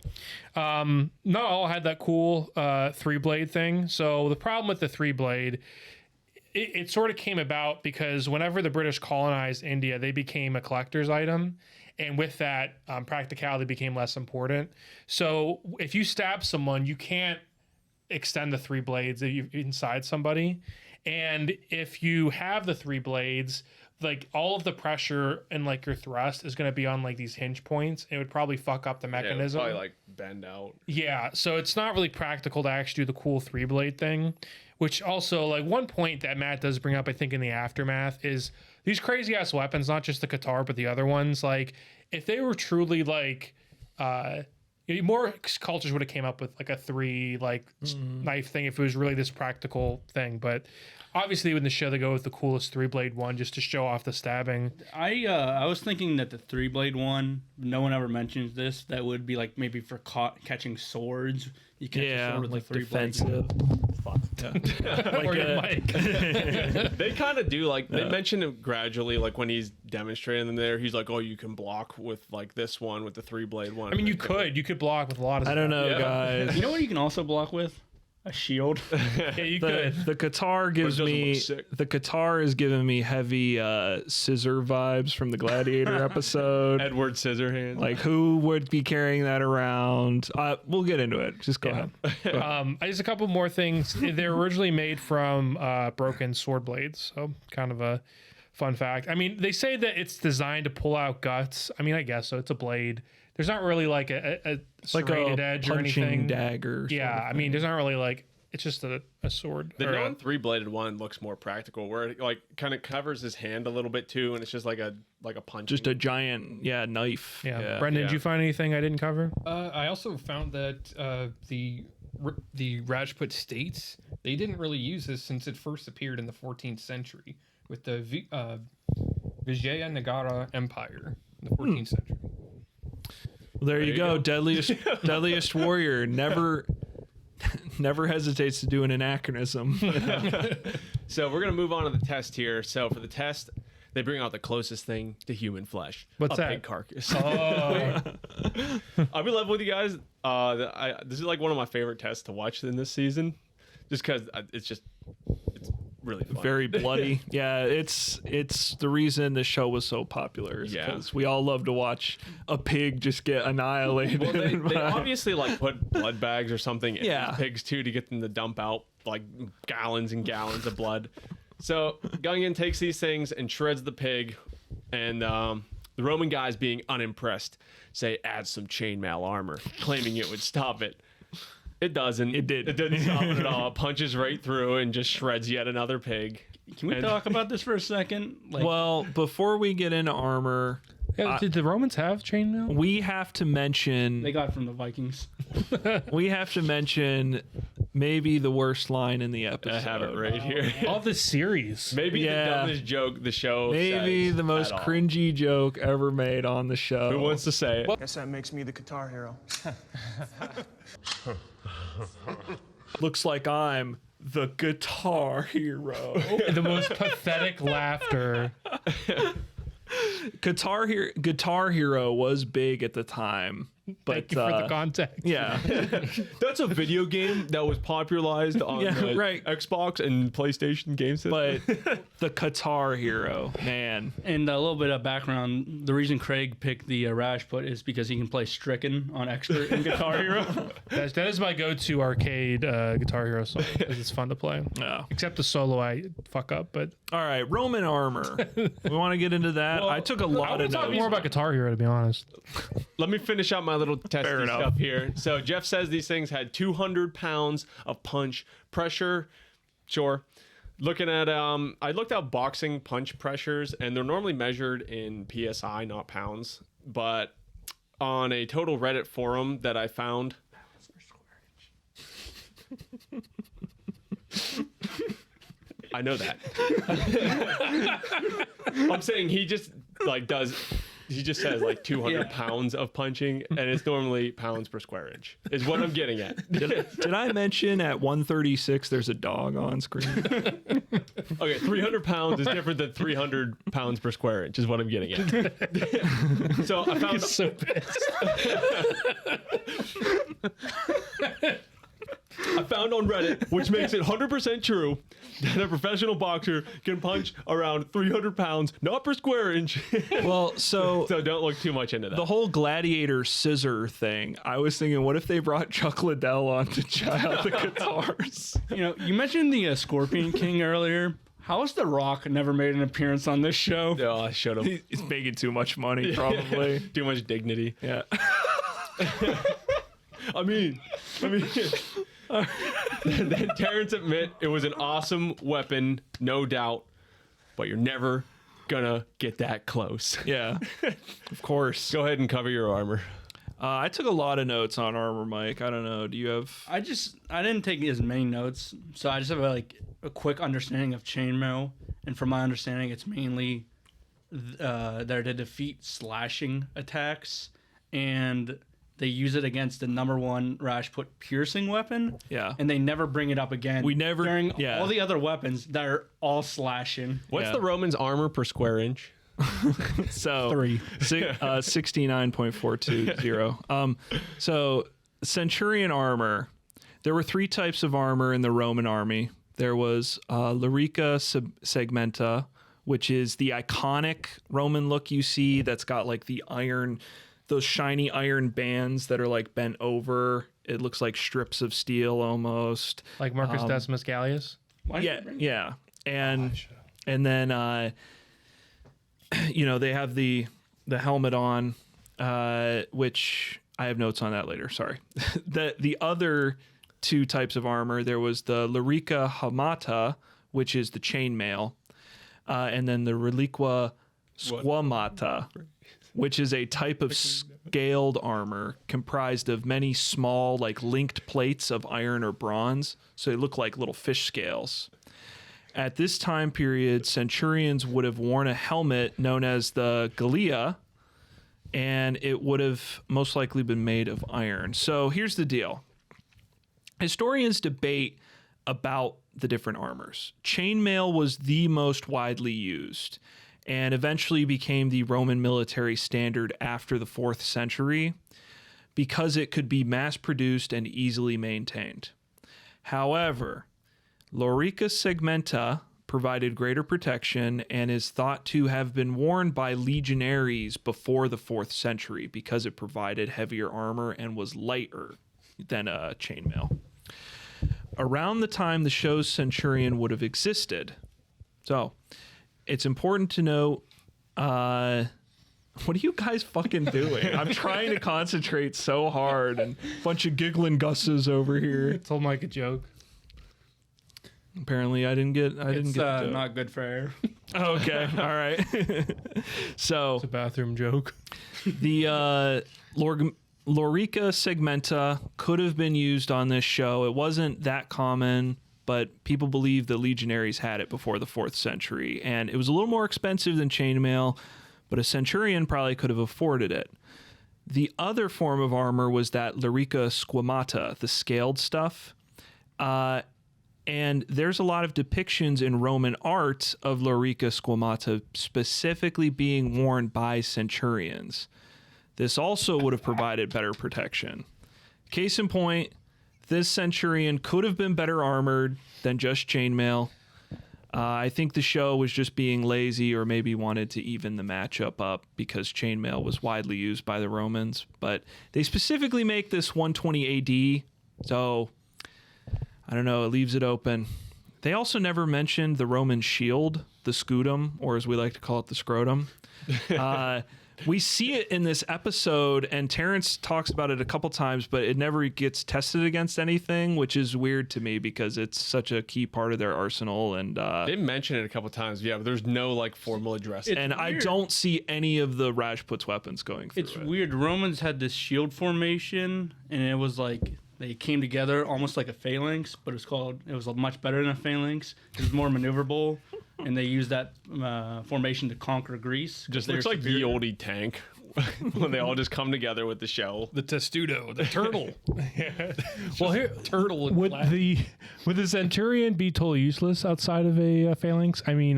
not all had that cool 3-blade thing. So the problem with the 3-blade, it sort of came about because whenever the British colonized India, they became a collector's item. And with that, practicality became less important. So if you stab someone, you can't extend the 3 blades inside somebody. And if you have the 3 blades, like all of the pressure and like your thrust is going to be on like these hinge points. It would probably fuck up the
Yeah, it would
mechanism.
probably like bend out.
Yeah, so it's not really practical to actually do the cool 3-blade thing, which also like one point that Matt does bring up, I think in the aftermath, is these crazy ass weapons, not just the guitar, but the other ones. Like if they were truly like, more cultures would have came up with like a 3 knife thing if it was really this practical thing. But obviously in the show they go with the coolest 3-blade one just to show off the stabbing.
I was thinking that the 3-blade one, no one ever mentions this, that would be like maybe for catching swords. You catch a
yeah,
sword with
like
the 3-blade.
defensive.
Or your mic.
They kind of do like they mention it gradually, like when he's demonstrating them there. He's like, "Oh, you can block with like this one with the 3-blade one."
I mean, you could block with a lot of
I
stuff.
don't know,
Yeah.
guys.
You know what you can also block with? A shield.
Yeah, you could.
The Qatar gives
doesn't
me
look sick.
the Qatar is giving me heavy scissor vibes from the Gladiator episode.
Edward Scissorhands.
Like who would be carrying that around? We'll get into it. Just go
Yeah.
ahead.
Just a couple more things. They're originally made from broken sword blades, so kind of a fun fact. I mean, they say that it's designed to pull out guts. I mean, I guess so. It's a blade. There's not really like a
Like
serrated
a
edge or
punching
anything.
dagger. sort
Yeah,
of
I mean, there's not really like it's just a sword.
The
or a-
non 3-bladed one looks more practical, where it like kind of covers his hand a little bit too, and it's just like a punch.
just a giant knife.
yeah. Brendan, did you find anything I didn't cover?
I also found that the Rajput states, they didn't really use this since it first appeared in the 14th century with the Vijayanagara Empire in the 14th century.
Well, there you go.
go.
Deadliest warrior never hesitates to do an anachronism.
So we're gonna move on to the test here. So for the test, they bring out the closest thing to human flesh.
What's
a
that?
pig carcass.
Oh,
I'll be level with you guys. This is like one of my favorite tests to watch in this season, just because it's really fun.
Very bloody. Yeah, it's the reason the show was so popular.
Yeah.
Because we all love to watch a pig just get annihilated.
Well, they obviously like put blood bags or something in
Yeah.
these pigs too to get them to dump out like gallons and gallons of blood. So Gungan takes these things and shreds the pig, and the Roman guys, being unimpressed, say add some chainmail armor, claiming it would stop it. It doesn't.
It did.
It didn't stop it at all. It punches right through and just shreds yet another pig.
Can we
And-
talk about this for a second? Like,
Well, before we get into armor,
yeah, did the Romans have chainmail?
we have to mention
they got it from the Vikings.
maybe the worst line in the episode.
I have it right here.
All the series.
Maybe
Yeah.
the dumbest joke the show
Maybe
says
the most
at all.
cringy joke ever made on the show.
Who wants to say it?
Guess that makes me the guitar hero.
Looks like I'm the guitar hero.
The most pathetic laughter.
Guitar Hero was big at the time, but
Thank you for the context.
yeah,
That's a video game that was popularized on
Yeah,
the
right.
Xbox and PlayStation game system.
but the Guitar Hero, man.
And a little bit of background: the reason Craig picked the Rajput is because he can play Stricken on Expert in Guitar Hero.
That is my go-to arcade Guitar Hero song because it's fun to play.
Oh.
Except the solo I fuck up, but
All right, Roman armor. We want to get into that. I took a
I
lot
want
of
to talk
notes.
more about Guitar Hero, to be honest.
Let me finish out my little testy
enough.
stuff here. So Jeff says these things had 200 pounds of punch pressure. Sure. Looking at I looked at boxing punch pressures, and they're normally measured in PSI, not pounds. But on a total Reddit forum that I found, I know that. I'm saying he just says like 200 pounds of punching, and it's normally pounds per square inch is what I'm getting at.
Did I mention at 136 there's a dog on screen?
Okay, 300 pounds is different than 300 pounds per square inch is what I'm getting at. So I found
So pissed.
I found on Reddit, which makes it 100% true, that a professional boxer can punch around 300 pounds, not per square inch.
Well, so
So don't look too much into that.
the whole gladiator scissor thing, I was thinking, what if they brought Chuck Liddell on to try out the guitars?
You know, you mentioned the Scorpion King earlier. How has The Rock never made an appearance on this show?
Oh, I should have.
He's making too much money, probably.
Too much dignity.
Yeah.
I mean, then Terrence admit it was an awesome weapon, no doubt, but you're never gonna get that close.
Yeah. Of course.
Go ahead and cover your armor.
I took a lot of notes on armor, Mike. I don't know. Do you have?
I didn't take as many notes, so I just have a quick understanding of chainmail, and from my understanding, it's mainly there to defeat slashing attacks, and they use it against the #1 Rajput piercing weapon.
Yeah.
And they never bring it up again.
We never-
during
yeah.
all the other weapons that are all slashing.
What's
Yeah.
the Roman's armor per square inch?
So
3.
69.420. So Centurion armor. There were 3 types of armor in the Roman army. There was Lyrica segmenta, which is the iconic Roman look you see that's got like the iron, those shiny iron bands that are like bent over. It looks like strips of steel almost.
Like Marcus Decimus Gallius.
Yeah. And then they have the helmet on, which I have notes on that later. Sorry. The other 2 types of armor, there was the Lyrica hamata, which is the chainmail, and then the Reliqua squamata, which is a type of scaled armor comprised of many small, like linked plates of iron or bronze. So they look like little fish scales. At this time period, centurions would have worn a helmet known as the galea, and it would have most likely been made of iron. So here's the deal. Historians debate about the different armors. Chainmail was the most widely used, and eventually became the Roman military standard after the 4th century because it could be mass-produced and easily maintained. However, Lorica segmenta provided greater protection and is thought to have been worn by legionaries before the 4th century because it provided heavier armor and was lighter than a chainmail. Around the time the show's Centurion would have existed. So, it's important to note, what are you guys fucking doing? I'm trying to concentrate so hard and bunch of giggling Gusses over here.
Told Mike a joke.
Apparently I didn't get the joke.
Not good for air.
Okay, all right. So
It's a bathroom joke.
the Lorica segmenta could have been used on this show. It wasn't that common, but people believe the legionaries had it before the 4th century, and it was a little more expensive than chainmail, but a centurion probably could have afforded it. The other form of armor was that Lorica squamata, the scaled stuff. And there's a lot of depictions in Roman art of Lorica squamata specifically being worn by centurions. This also would have provided better protection. Case in point, this centurion could have been better armored than just chainmail. I think the show was just being lazy or maybe wanted to even the matchup up because chainmail was widely used by the Romans. But they specifically make this 120 AD, so I don't know, it leaves it open. They also never mentioned the Roman shield, the scutum, or as we like to call it, the scrotum. We see it in this episode, and Terrence talks about it a couple times, but it never gets tested against anything, which is weird to me because it's such a key part of their arsenal. And
They mention it a couple times, yeah, but there's no like formal address.
and I don't see any of the Rajput's weapons going through
It's
it.
weird. Romans had this shield formation, and it was like they came together almost like a phalanx, but it was much better than a phalanx. It was more maneuverable, and they used that formation to conquer Greece.
Just
They're
looks like the
superior.
oldie tank when they all just come together with the shell.
The testudo, the turtle.
Well, here
Turtle and
would
black.
the Centurion be totally useless outside of a phalanx? I mean,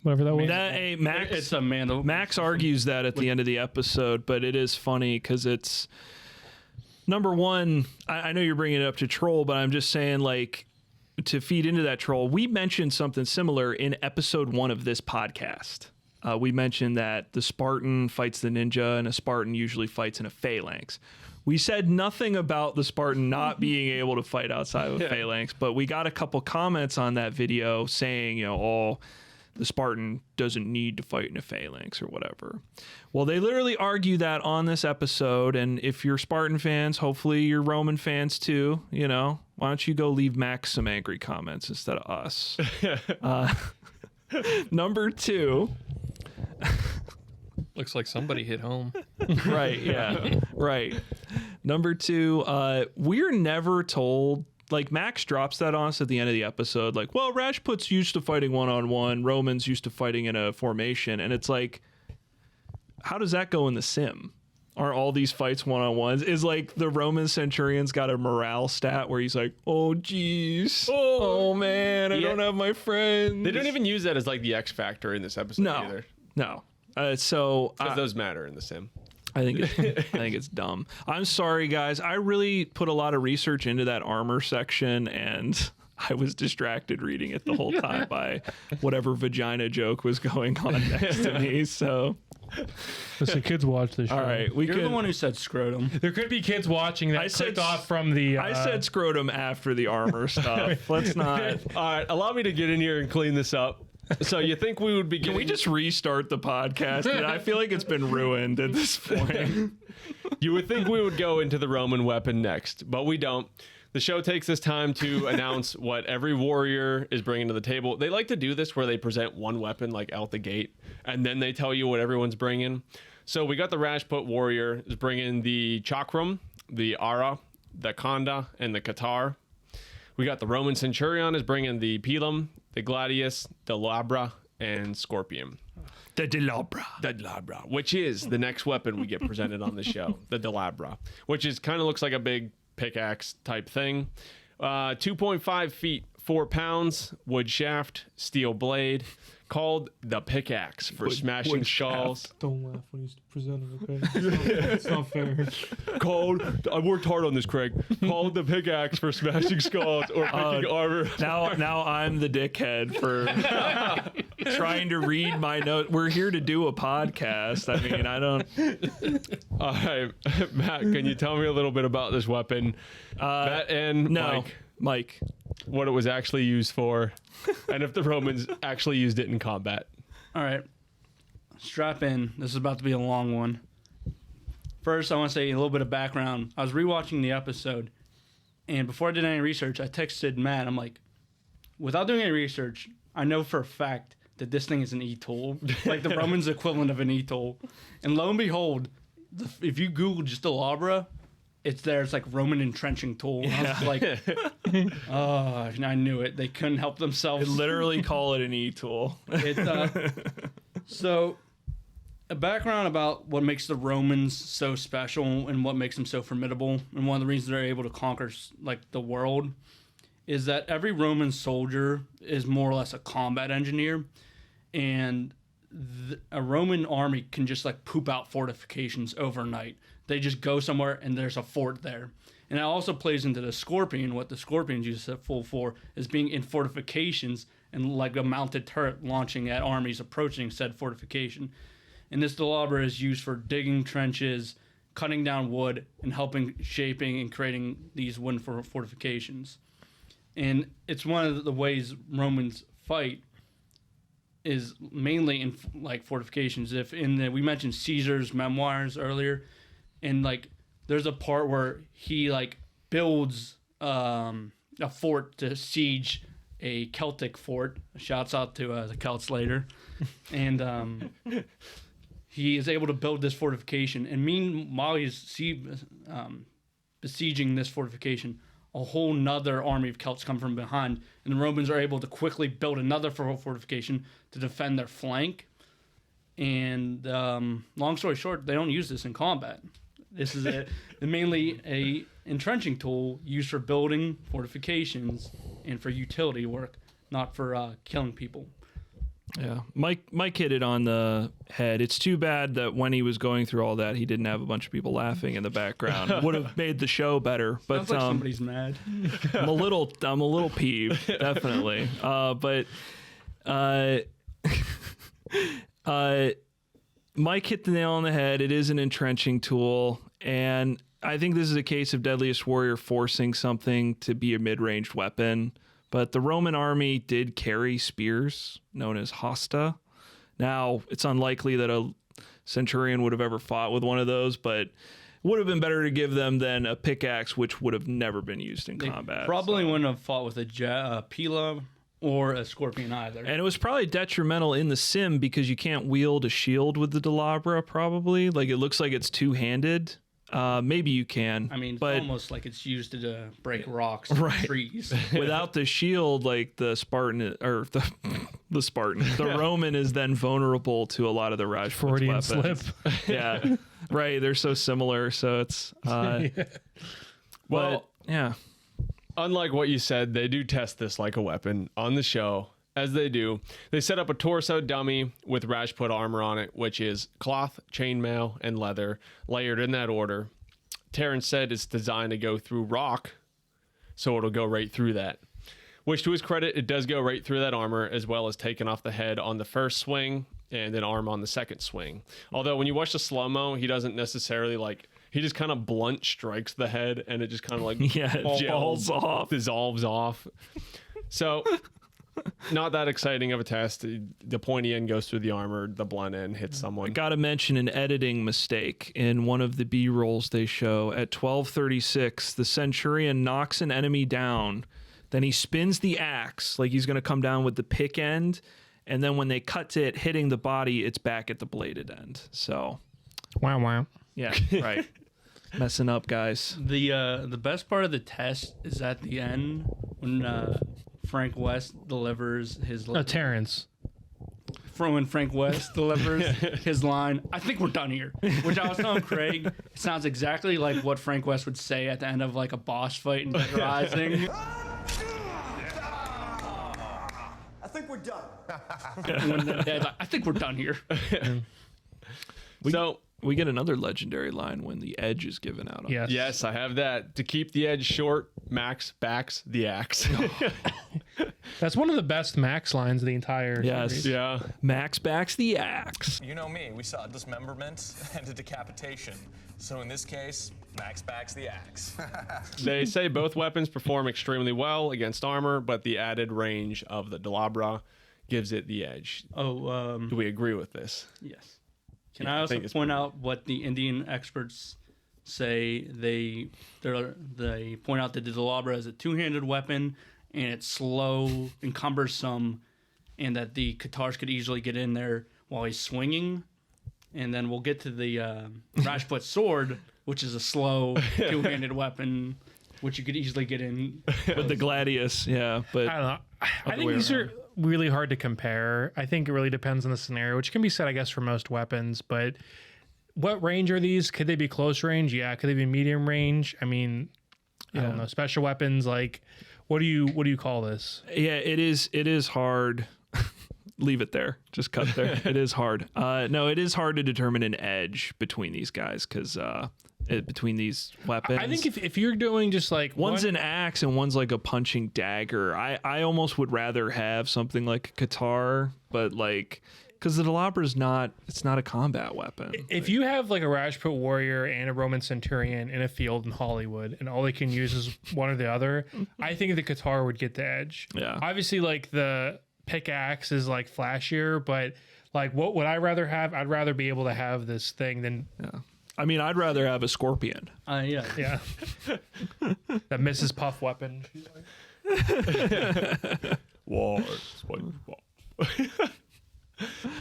whatever that was.
Max,
It's a man.
Max argues that at the end of the episode, but it is funny because it's number one. I know you're bringing it up to troll, but I'm just saying, like, to feed into that troll, we mentioned something similar in episode 1 of this podcast. We mentioned that the Spartan fights the ninja, and a Spartan usually fights in a phalanx. We said nothing about the Spartan not being able to fight outside of a phalanx, but we got a couple comments on that video saying, the Spartan doesn't need to fight in a phalanx or whatever. Well, they literally argue that on this episode, and if you're Spartan fans, hopefully you're Roman fans too, why don't you go leave Max some angry comments instead of us? Number 2.
Looks like somebody hit home.
Right, yeah, right. Number 2, we're never told, like Max drops that on us at the end of the episode, like, well, Rajput's used to fighting one-on-one, Romans used to fighting in a formation, and it's like, how does that go in the sim? Aren't all these fights one-on-ones? Is like the Roman Centurion's got a morale stat where he's like, oh geez, oh man, I don't have my friends.
They don't even use that as like the X factor in this episode either.
No. So
Because those matter in the sim.
I think it's dumb. I'm sorry, guys. I really put a lot of research into that armor section, and I was distracted reading it the whole time by whatever vagina joke was going on next to me. So,
Listen, kids watch this show.
all right, we
You're
could.
the one who said scrotum.
There could be kids watching that
I said
clicked off from the.
I said scrotum after the armor stuff. Let's not.
All right, allow me to get in here and clean this up. So you think we would be
Can we just restart the podcast? I feel like it's been ruined at this point.
You would think we would go into the Roman weapon next, but we don't. The show takes this time to announce what every warrior is bringing to the table. They like to do this where they present one weapon like out the gate, and then they tell you what everyone's bringing. So we got the Rajput Warrior is bringing the Chakram, the Ara, the Khanda, and the Qatar. We got the Roman Centurion is bringing the Pilum, the Gladius, the Labra, and Scorpion.
The Delabra.
The Delabra, which is the next weapon we get presented on the show, the Delabra, which is kind of looks like a big pickaxe type thing. 2.5 feet, 4 pounds, wood shaft, steel blade, called the pickaxe for smashing skulls.
Don't laugh when he's presenting, okay? It's not fair.
Called, I worked hard on this, Craig. Called the pickaxe for smashing skulls or picking armor.
Now I'm the dickhead for trying to read my note. We're here to do a podcast. I mean, I don't.
All right, Matt, can you tell me a little bit about this weapon? Matt and
Mike.
What it was actually used for, and if the Romans actually used it in combat.
All right. Strap in. This is about to be a long one. First, I want to say a little bit of background. I was rewatching the episode, and before I did any research, I texted Matt. I'm like, without doing any research, I know for a fact that this thing is an e-tool, like the Romans' equivalent of an e-tool. And lo and behold, if you Google just Delabra, it's there. It's like Roman entrenching tool. And I was like, oh, I knew it. They couldn't help themselves.
They literally call it an e-tool.
So, a background about what makes the Romans so special and what makes them so formidable, and one of the reasons they're able to conquer like the world, is that every Roman soldier is more or less a combat engineer, and a Roman army can just like poop out fortifications overnight. They just go somewhere and there's a fort there. And it also plays into the Scorpion. What the Scorpions use at full for is being in fortifications and like a mounted turret launching at armies approaching said fortification. And this Delabra is used for digging trenches, cutting down wood, and helping shaping and creating these wooden fortifications. And it's one of the ways Romans fight is mainly in like fortifications. If we mentioned Caesar's memoirs earlier, and like there's a part where he like builds a fort to siege a Celtic fort. Shouts out to the Celts later, and he is able to build this fortification. And meanwhile he's besieging this fortification, a whole nother army of Celts come from behind, and the Romans are able to quickly build another fortification to defend their flank. And long story short, they don't use this in combat. This is mainly a entrenching tool used for building fortifications and for utility work, not for killing people.
Yeah, Mike hit it on the head. It's too bad that when he was going through all that, he didn't have a bunch of people laughing in the background. It would have made the show better. But
Sounds like somebody's mad.
I'm a little peeved, definitely. Mike hit the nail on the head. It is an entrenching tool, and I think this is a case of Deadliest Warrior forcing something to be a mid-ranged weapon. But the Roman army did carry spears, known as hosta. Now, it's unlikely that a Centurion would have ever fought with one of those, but it would have been better to give them than a pickaxe, which would have never been used in combat.
Probably wouldn't have fought with a Pilum or a Scorpion either.
And it was probably detrimental in the sim because you can't wield a shield with the Delabra, probably. Like, it looks like it's two-handed. Maybe you can.
I mean,
but
it's almost like it's used to break rocks and trees.
Without the shield, like the Spartan, or the Spartan, the Roman is then vulnerable to a lot of the Rajput
Freudian
weapons.
slip.
Yeah, right. They're so similar. So it's,
Well,
yeah.
Unlike what you said, they do test this like a weapon on the show. As they do, they set up a torso dummy with Rajput armor on it, which is cloth, chainmail, and leather, layered in that order. Terrence said it's designed to go through rock, so it'll go right through that. Which, to his credit, it does go right through that armor, as well as taking off the head on the first swing and then arm on the second swing. Although, when you watch the slow-mo, he doesn't necessarily, like, he just kind of blunt strikes the head, and it just kind of, like,
falls off.
Dissolves off. So... not that exciting of a test. The pointy end goes through the armor, the blunt end hits someone.
I gotta mention an editing mistake in one of the B-rolls they show. At 12:36, the Centurion knocks an enemy down, then he spins the axe like he's gonna come down with the pick end, and then when they cut to it hitting the body, it's back at the bladed end. So,
Wow.
yeah, right. Messing up, guys.
The best part of the test is at the end when Frank West delivers his
Terrence.
When Frank West delivers his line, I think we're done here. Which I was telling Craig, it sounds exactly like what Frank West would say at the end of like a boss fight in Dead Rising.
done.
And when the dad's like, I think we're done here.
We get another legendary line when the edge is given out.
Yes.
Yes, I have that. To keep the edge short, Max backs the axe.
That's one of the best Max lines of the entire
Yes.
series.
Yeah.
Max backs the axe.
You know me, we saw a dismemberment and a decapitation. So in this case, Max backs the axe.
They say both weapons perform extremely well against armor, but the added range of the Delabra gives it the edge. Do we agree with this?
Yes. Can
Yeah,
I
I
also
think it's
point out what the Indian experts say? They point out that the Delabra is a two-handed weapon, and it's slow and cumbersome, and that the Katars could easily get in there while he's swinging. And then we'll get to the Rajput sword, which is a slow two-handed weapon, which you could easily get in.
With the Gladius, yeah. But
I don't know. I think
way
these
around.
are really hard to compare. I think it really depends on the scenario, which can be said, I guess, for most weapons. But what range are these? Could they be close range? Yeah. Could they be medium range? I mean, I don't know. Special weapons, like, what do you call this?
yeah, it is hard. Leave it there. Just cut there. It is hard. No, it is hard to determine an edge between these guys because between these weapons.
I think if you're doing just like
one's an axe and one's like a punching dagger. I almost would rather have something like a Qatar, but like because the Delabra is not a combat weapon.
If you have like a Rajput Warrior and a Roman Centurion in a field in Hollywood and all they can use is one or the other, I think the Qatar would get the edge.
Yeah.
Obviously, like the pickaxe is like flashier, but like what would I rather have? I'd rather be able to have this thing than
I mean, I'd rather have a scorpion.
Yeah.
yeah. That Mrs. Puff weapon. She's like,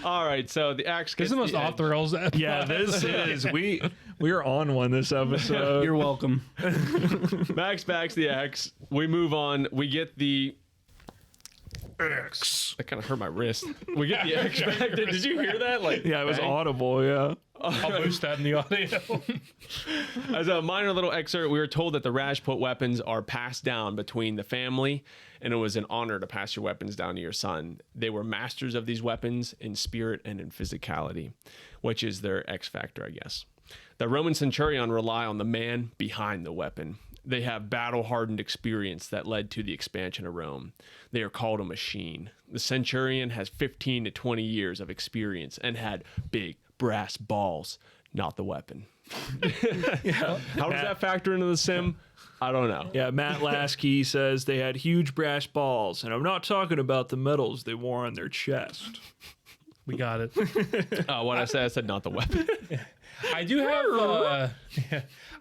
All right, so the axe
this
gets
is the most
edge.
off the rails.
Yeah, this is we are on one this episode.
You're welcome.
Max backs the axe. We move on. We get the X. That kind of hurt my wrist. We get the X back. Did you hear that? Like,
Yeah, it was
bang?
audible. Yeah.
I'll boost that in the audio.
As a minor little excerpt, we were told that the Rajput weapons are passed down between the family, and it was an honor to pass your weapons down to your son. They were masters of these weapons in spirit and in physicality, which is their X factor, I guess. The Roman Centurion rely on the man behind the weapon. They have battle-hardened experience that led to the expansion of Rome. They are called a machine. The Centurion has 15 to 20 years of experience and had big brass balls, not the weapon. How does that factor into the sim? I don't know.
Yeah, Matt Lasky says they had huge brass balls, and I'm not talking about the medals they wore on their chest.
We got it.
What I said not the weapon.
I do have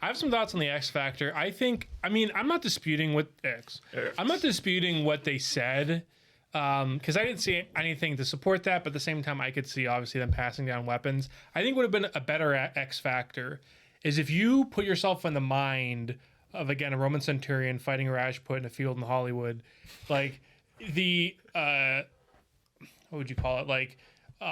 I have some thoughts on the X factor. I'm not disputing what I'm not disputing what they said. Because I didn't see anything to support that, but at the same time, I could see obviously them passing down weapons. I think would have been a better X factor is if you put yourself in the mind of, again, a Roman Centurion fighting a Rajput in a field in Hollywood, like the what would you call it? Like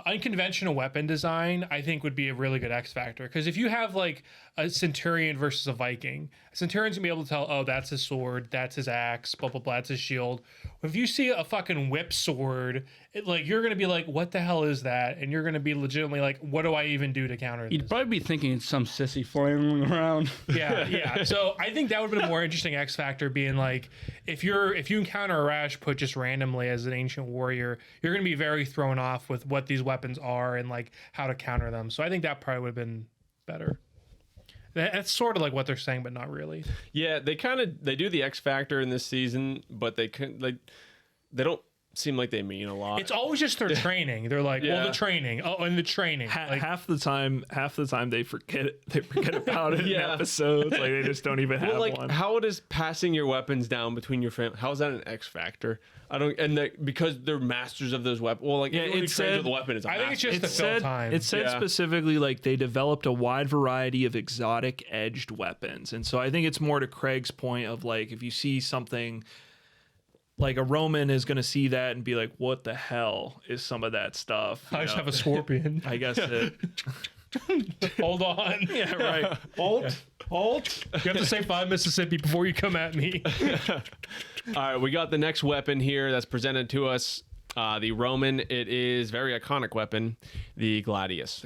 unconventional weapon design, I think would be a really good X factor. Because if you have like a Centurion versus a Viking, a Centurion's gonna be able to tell, oh, that's his sword, that's his axe, blah blah blah, that's his shield. If you see a fucking whip sword, you're gonna be like, what the hell is that? And you're gonna be legitimately like, what do I even do to counter this?
You'd probably be thinking it's some sissy flying around.
Yeah. So I think that would have been a more interesting X factor, being like, if you encounter a Rajput just randomly as an ancient warrior, you're gonna be very thrown off with what these weapons are and like how to counter them. So I think that probably would have been better. That's sort of like what they're saying, but not really.
Yeah, they do the X factor in this season, but they don't seem like they mean a lot.
It's always just their training. They're like, well, the training. Oh, and the training. Like,
half the time they forget about it in episodes. Like they just don't even have one.
How does passing your weapons down between your family? How is that an X factor? I don't, because they're masters of those weapons. Well, like anyone who trains with a weapon is a
I think it's
master.
just the fill time.
It said specifically like they developed a wide variety of exotic edged weapons, and so I think it's more to Craig's point of like if you see something. Like a Roman is going to see that and be like, what the hell is some of that stuff?
I just have a scorpion.
I guess it.
Hold on.
Yeah, right.
Halt. You have to say 5 Mississippi before you come at me.
All right, we got the next weapon here that's presented to us. The Roman, it is very iconic weapon, the Gladius.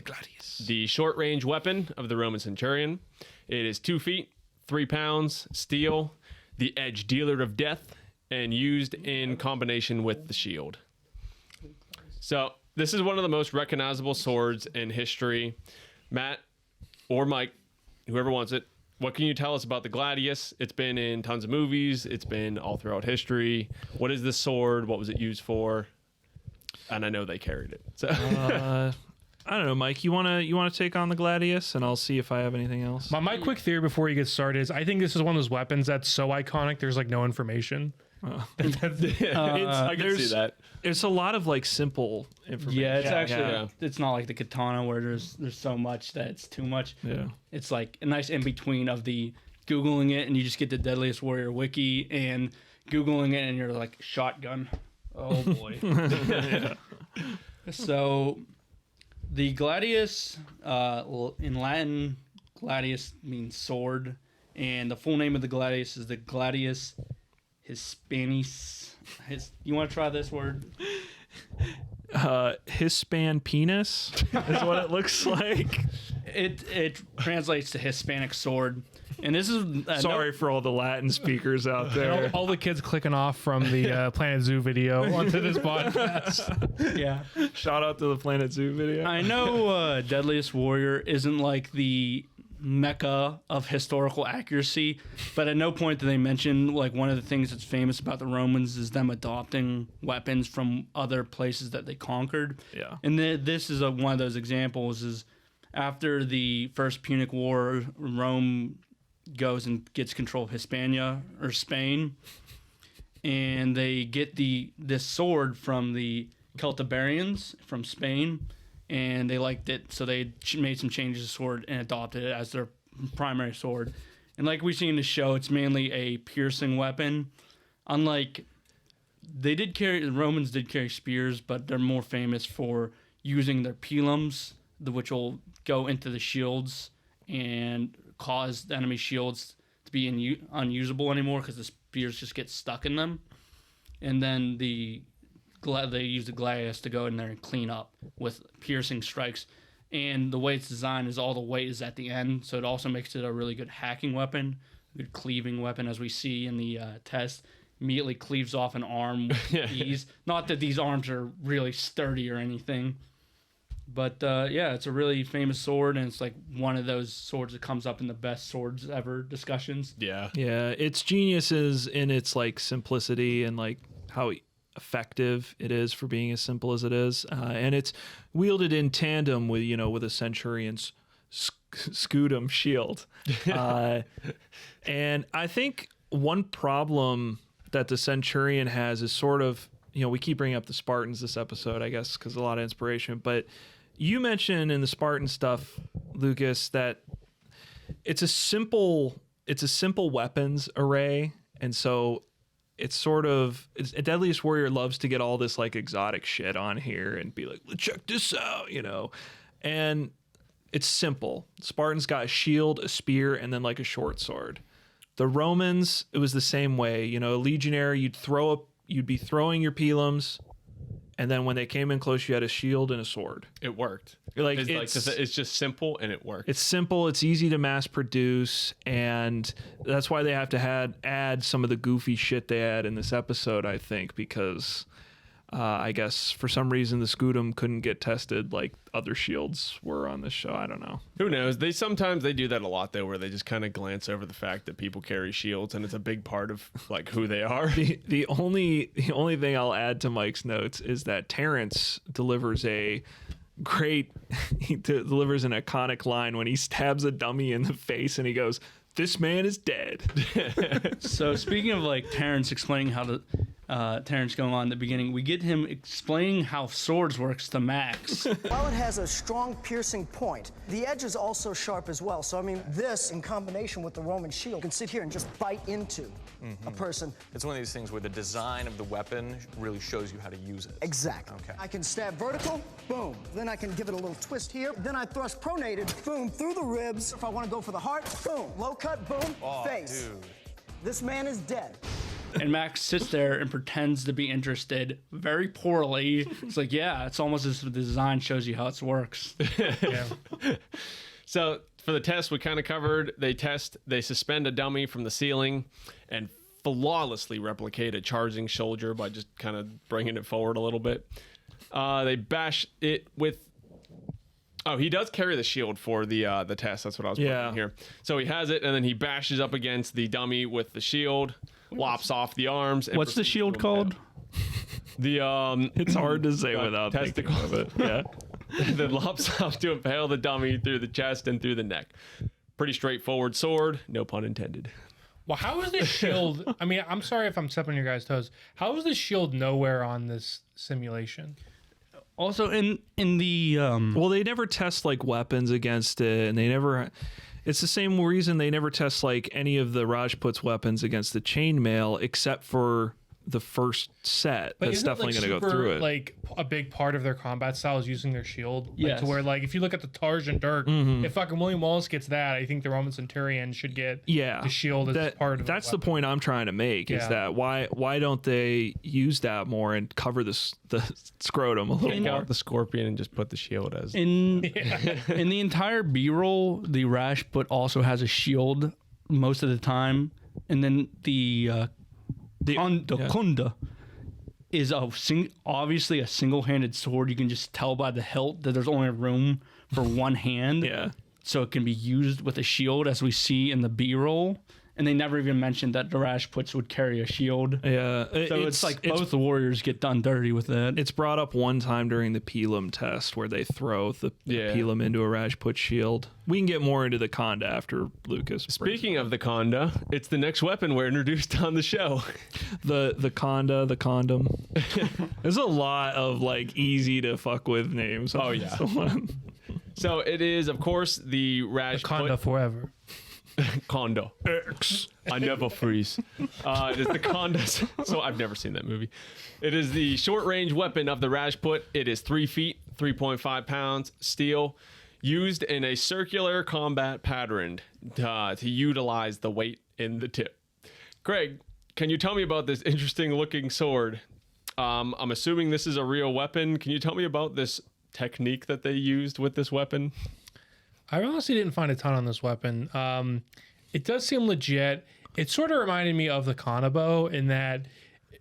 The short-range weapon of the Roman Centurion. It is 2 feet, 3 pounds, steel, the edge dealer of death, and used in combination with the shield. So this is one of the most recognizable swords in history. Matt or Mike, whoever wants it, what can you tell us about the Gladius? It's been in tons of movies. It's been all throughout history. What is this sword? What was it used for? And I know they carried it. So
I don't know, Mike. You wanna take on the Gladius, and I'll see if I have anything else.
My quick theory before you get started is I think this is one of those weapons that's so iconic there's like no information.
I can see that.
It's a lot of like simple information.
Yeah, it's actually
yeah.
it's not like the katana where there's so much that it's too much.
Yeah.
It's like a nice in between of the Googling it and you just get the Deadliest Warrior wiki and Googling it and you're like shotgun. Oh boy. So the Gladius, in Latin, Gladius means sword, and the full name of the Gladius is the Gladius Hispanis. You want to try this word?
Hispan penis is what it looks like.
It translates to Hispanic sword, and this is
Sorry for all the Latin speakers out there.
All the kids clicking off from the Planet Zoo video onto this podcast.
Yeah,
Shout out to the Planet Zoo video.
I know Deadliest Warrior isn't like the mecca of historical accuracy, but at no point do they mention like one of the things that's famous about the Romans is them adopting weapons from other places that they conquered.
Yeah.
And this is one of those examples. Is after the First Punic War, Rome goes and gets control of Hispania or Spain, and they get this sword from the Celtiberians from Spain. And they liked it, so they made some changes to the sword and adopted it as their primary sword. And like we see in the show, it's mainly a piercing weapon. Unlike the Romans did carry spears, but they're more famous for using their pilums, which will go into the shields and cause the enemy shields to be unusable anymore because the spears just get stuck in them. And then they use the Gladius to go in there and clean up with piercing strikes. And the way it's designed is all the weight is at the end, so it also makes it a really good hacking weapon, a good cleaving weapon, as we see in the test. Immediately cleaves off an arm with ease. Not that these arms are really sturdy or anything. But yeah, it's a really famous sword, and it's like one of those swords that comes up in the best swords ever discussions.
Yeah.
Yeah, its genius is in its like simplicity and like how effective it is for being as simple as it is, and it's wielded in tandem with a Centurion's scutum shield. And I think one problem that the Centurion has is sort of, we keep bringing up the Spartans this episode, I guess, because a lot of inspiration. But you mentioned in the Spartan stuff, Lucas, that it's a simple weapons array, and so Deadliest Warrior loves to get all this like exotic shit on here and be like, check this out, and it's simple. Spartans got a shield, a spear, and then like a short sword. The Romans, it was the same way. A legionary, you'd be throwing your pilums, and then when they came in close, you had a shield and a sword.
It worked.
It's
just simple and it worked.
It's simple. It's easy to mass produce, and that's why they have to add some of the goofy shit they had in this episode, I think, because I guess for some reason the scutum couldn't get tested like other shields were on this show. I don't know.
Who knows? They sometimes do that a lot though, where they just kind of glance over the fact that people carry shields, and it's a big part of like who they are.
The only thing I'll add to Mike's notes is that Terrence delivers an iconic line when he stabs a dummy in the face and he goes, "This man is dead."
So speaking of like Terrence explaining how Terrence going on in the beginning, we get him explaining how swords works to Max.
While it has a strong piercing point, the edge is also sharp as well. So I mean, this in combination with the Roman shield can sit here and just bite into a person.
It's one of these things where the design of the weapon really shows you how to use it.
Exactly.
Okay.
I can stab vertical, boom. Then I can give it a little twist here. Then I thrust pronated, boom, through the ribs. If I want to go for the heart, boom. Low cut, boom, face.
Dude.
This man is dead.
And Max sits there and pretends to be interested very poorly. It's like, yeah, it's almost as if the design shows you how it works.
Yeah.
So for the test, we kind of covered. They suspend a dummy from the ceiling and flawlessly replicate a charging soldier by just kind of bringing it forward a little bit. They bash it with. Oh, he does carry the shield for the test. That's what I was putting in here. So he has it, and then he bashes up against the dummy with the shield, lops off the arms. And
What's the shield called?
The
It's hard to say without
testicle
thinking of it. Yeah.
then lops off to impale the dummy through the chest and through the neck. Pretty straightforward sword, no pun intended.
Well, how is this shield? I mean, I'm sorry if I'm stepping on your guys' toes. How is this shield nowhere on this simulation?
Also, in the
Well, they never test like weapons against it, and they never. It's the same reason they never test like any of the Rajput's weapons against the chainmail, except for the first set.
But
That's
isn't it,
definitely
like,
going to go
super,
through it.
Like a big part of their combat style is using their shield. Like,
Yes.
to where, like, if you look at the Tarj and Dirk, if fucking William Wallace gets that, I think the Roman Centurion should get the shield as part of
that's
the
the point I'm trying to make. Is
Yeah.
that why don't they use that more and cover the scrotum a little
Take
more?
out the scorpion and just put the shield as.
in in the entire B-roll, the Rashput also has a shield most of the time, and then the Kunda is obviously a single-handed sword. You can just tell by the hilt that there's only room for one hand.
Yeah.
So it can be used with a shield, as we see in the B-roll. And they never even mentioned that the Rajputs would carry a shield.
Yeah.
So it's like both the warriors get done dirty with it.
It's brought up one time during the Pilum test where they throw the Pilum into a Rajput shield. We can get more into the Khanda after Lucas.
Speaking of the Khanda, it's the next weapon we're introduced on the show.
The Khanda, the condom. There's a lot of like easy to fuck with names.
Oh, yeah. So it is, of course, the Rajput.
Conda forever.
Kondo. X. I never freeze. It is the Kondas. So I've never seen that movie. It is the short range weapon of the Rajput. It is 3 feet, 3.5 pounds, steel, used in a circular combat pattern to utilize the weight in the tip. Craig, can you tell me about this interesting looking sword? I'm assuming this is a real weapon. Can you tell me about this technique that they used with this weapon?
I honestly didn't find a ton on this weapon. It does seem legit. It sort of reminded me of the Kanabo in that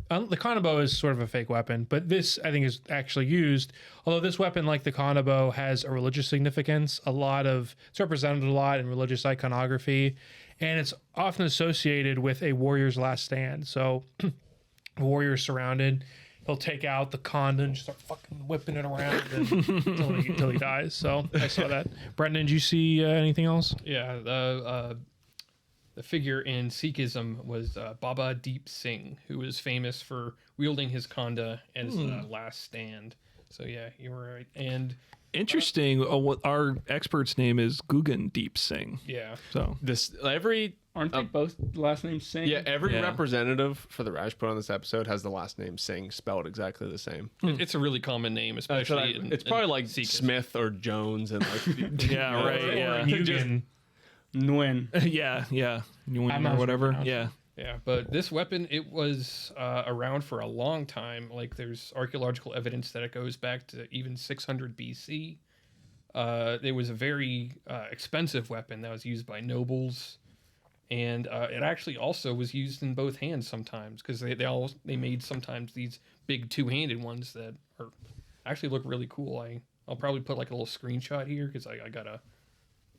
the Kanabo is sort of a fake weapon, but this I think is actually used. Although this weapon, like the Kanabo, has a religious significance. It's represented a lot in religious iconography, and it's often associated with a warrior's last stand. So, a warrior surrounded. He'll take out the Khanda and just start fucking whipping it around until he dies. So I saw that. Brendan, did you see anything else?
Yeah, the figure in Sikhism was Baba Deep Singh, who was famous for wielding his Khanda as the last stand. So yeah, you were right. And
Interesting. What our expert's name is Guggen Deep Singh.
yeah,
So
Aren't they both last names same?
Yeah, every
Yeah.
representative for the Rajput on this episode has the last name Singh spelled exactly the same.
it's a really common name, especially
It's probably like
Sikhism.
Smith or Jones and like
yeah, right. Yeah.
Mugen.
Nguyen.
yeah. You win
not
or whatever.
sure.
Yeah.
Yeah, but this weapon, it was around for a long time. Like, there's archaeological evidence that it goes back to even 600 BC. It was a very expensive weapon that was used by nobles, and it actually also was used in both hands sometimes, because they made sometimes these big two-handed ones that are actually look really cool. I'll probably put like a little screenshot here, because I got a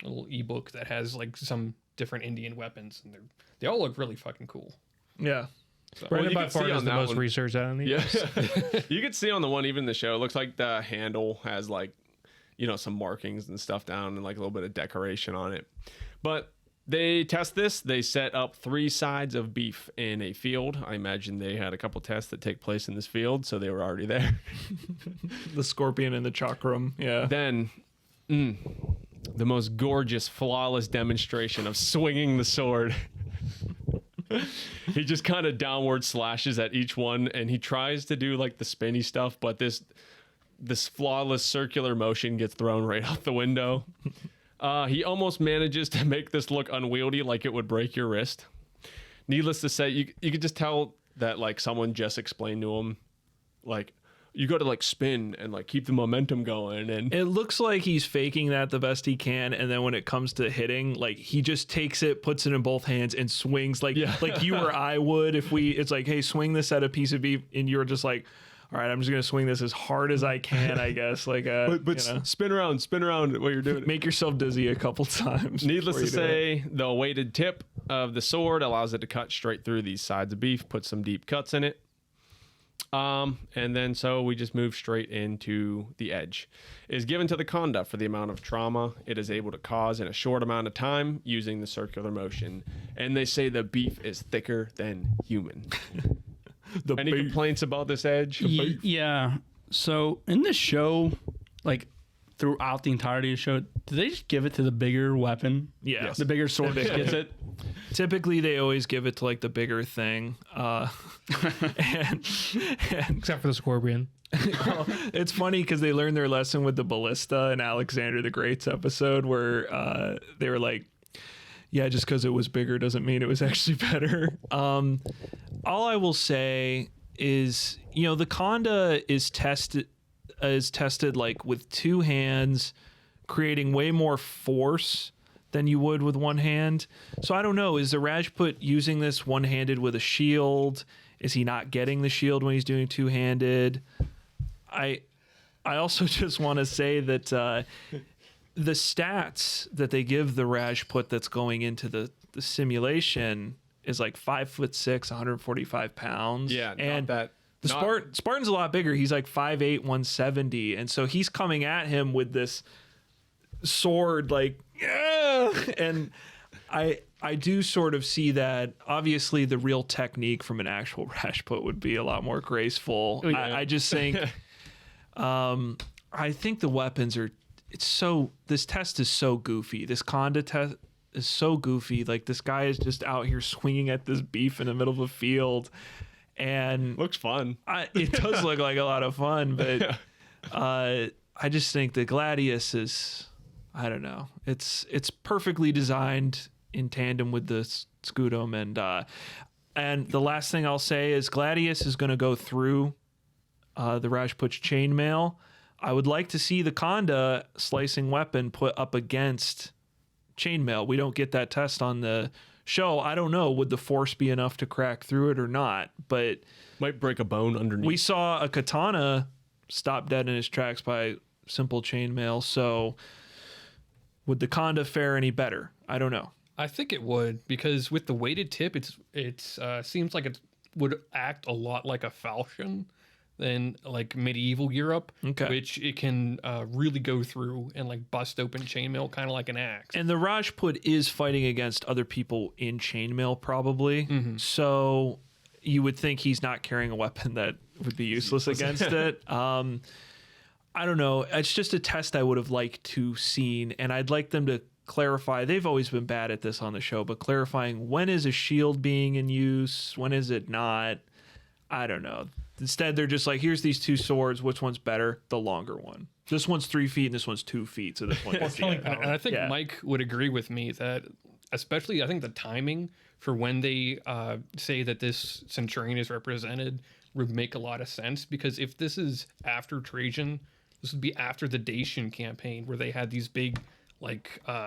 little ebook that has like some different Indian weapons, and they all look really fucking cool.
Yeah.
Brendan
you
by
can
far
see
is
on
the
that
most
one.
research out of these.
Yeah. You could see on the one, even in the show, it looks like the handle has like, some markings and stuff down and like a little bit of decoration on it. But they test this. They set up 3 sides of beef in a field. I imagine they had a couple tests that take place in this field, so they were already there.
The scorpion and the chakram. Yeah.
Then, the most gorgeous, flawless demonstration of swinging the sword. He just kind of downward slashes at each one, and he tries to do like the spinny stuff, but this flawless circular motion gets thrown right out the window. He almost manages to make this look unwieldy, like it would break your wrist. Needless to say, you could just tell that like someone just explained to him, like you got to like spin and like keep the momentum going. And
It looks like he's faking that the best he can, and then when it comes to hitting, like he just takes it, puts it in both hands, and swings like you or I would if we. It's like, hey, swing this at a piece of beef, and you're just like, all right, I'm just gonna swing this as hard as I can, I guess. Like,
spin around while you're doing it.
make yourself dizzy a couple times.
Needless to
before you do it.
say, the weighted tip of the sword allows it to cut straight through these sides of beef, put some deep cuts in it. And then so we just move straight into the edge. It is given to the conda for the amount of trauma it is able to cause in a short amount of time using the circular motion. And they say the beef is thicker than human. Any complaints about this edge?
Yeah. So in the show, like throughout the entirety of the show, do they just give it to the bigger weapon?
Yeah.
The bigger sword just gets it?
Typically, they always give it to like the bigger thing. And
Except for the scorpion.
it's funny because they learned their lesson with the ballista in Alexander the Great's episode where they were like, yeah, just because it was bigger doesn't mean it was actually better. All I will say is, the conda is tested like with two hands, creating way more force than you would with one hand. So I don't know, is the Rajput using this one-handed with a shield? Is he not getting the shield when he's doing two-handed? I also just want to say that the stats that they give the Rajput that's going into the simulation is like 5'6", 145 pounds.
Yeah,
and
not that.
Spartan's a lot bigger. He's like 5'8", 170, and so he's coming at him with this sword, like, yeah. And I do sort of see that. Obviously, the real technique from an actual Rajput would be a lot more graceful.
Oh, yeah.
I just think, I think the weapons are. This test is so goofy. This conda test is so goofy. Like, this guy is just out here swinging at this beef in the middle of a field, and
Looks fun.
it does look like a lot of fun, but I just think the Gladius is, I don't know. It's perfectly designed in tandem with the Scutum, and the last thing I'll say is Gladius is going to go through the Rajput's chainmail. I would like to see the conda slicing weapon put up against chainmail. We don't get that test on the show. I don't know, would the force be enough to crack through it or not? But
Might break a bone underneath.
we saw a katana stop dead in his tracks by simple chainmail. So would the conda fare any better? I don't know.
I think it would, because with the weighted tip, it seems like it would act a lot like a falchion than like medieval Europe,
Okay.
which it can really go through and like bust open chainmail, kind of like an axe.
And the Rajput is fighting against other people in chainmail, probably. So you would think he's not carrying a weapon that would be useless against it. I don't know. It's just a test I would have liked to seen, and I'd like them to clarify. They've always been bad at this on the show, but clarifying when is a shield being in use, when is it not? I don't know. Instead, they're just like, here's these two swords. Which one's better? The longer one. This one's 3 feet and this one's 2 feet. So this one gets the
And I think Mike would agree with me that, especially, I think the timing for when they say that this Centurion is represented would make a lot of sense, because if this is after Trajan, this would be after the Dacian campaign where they had these big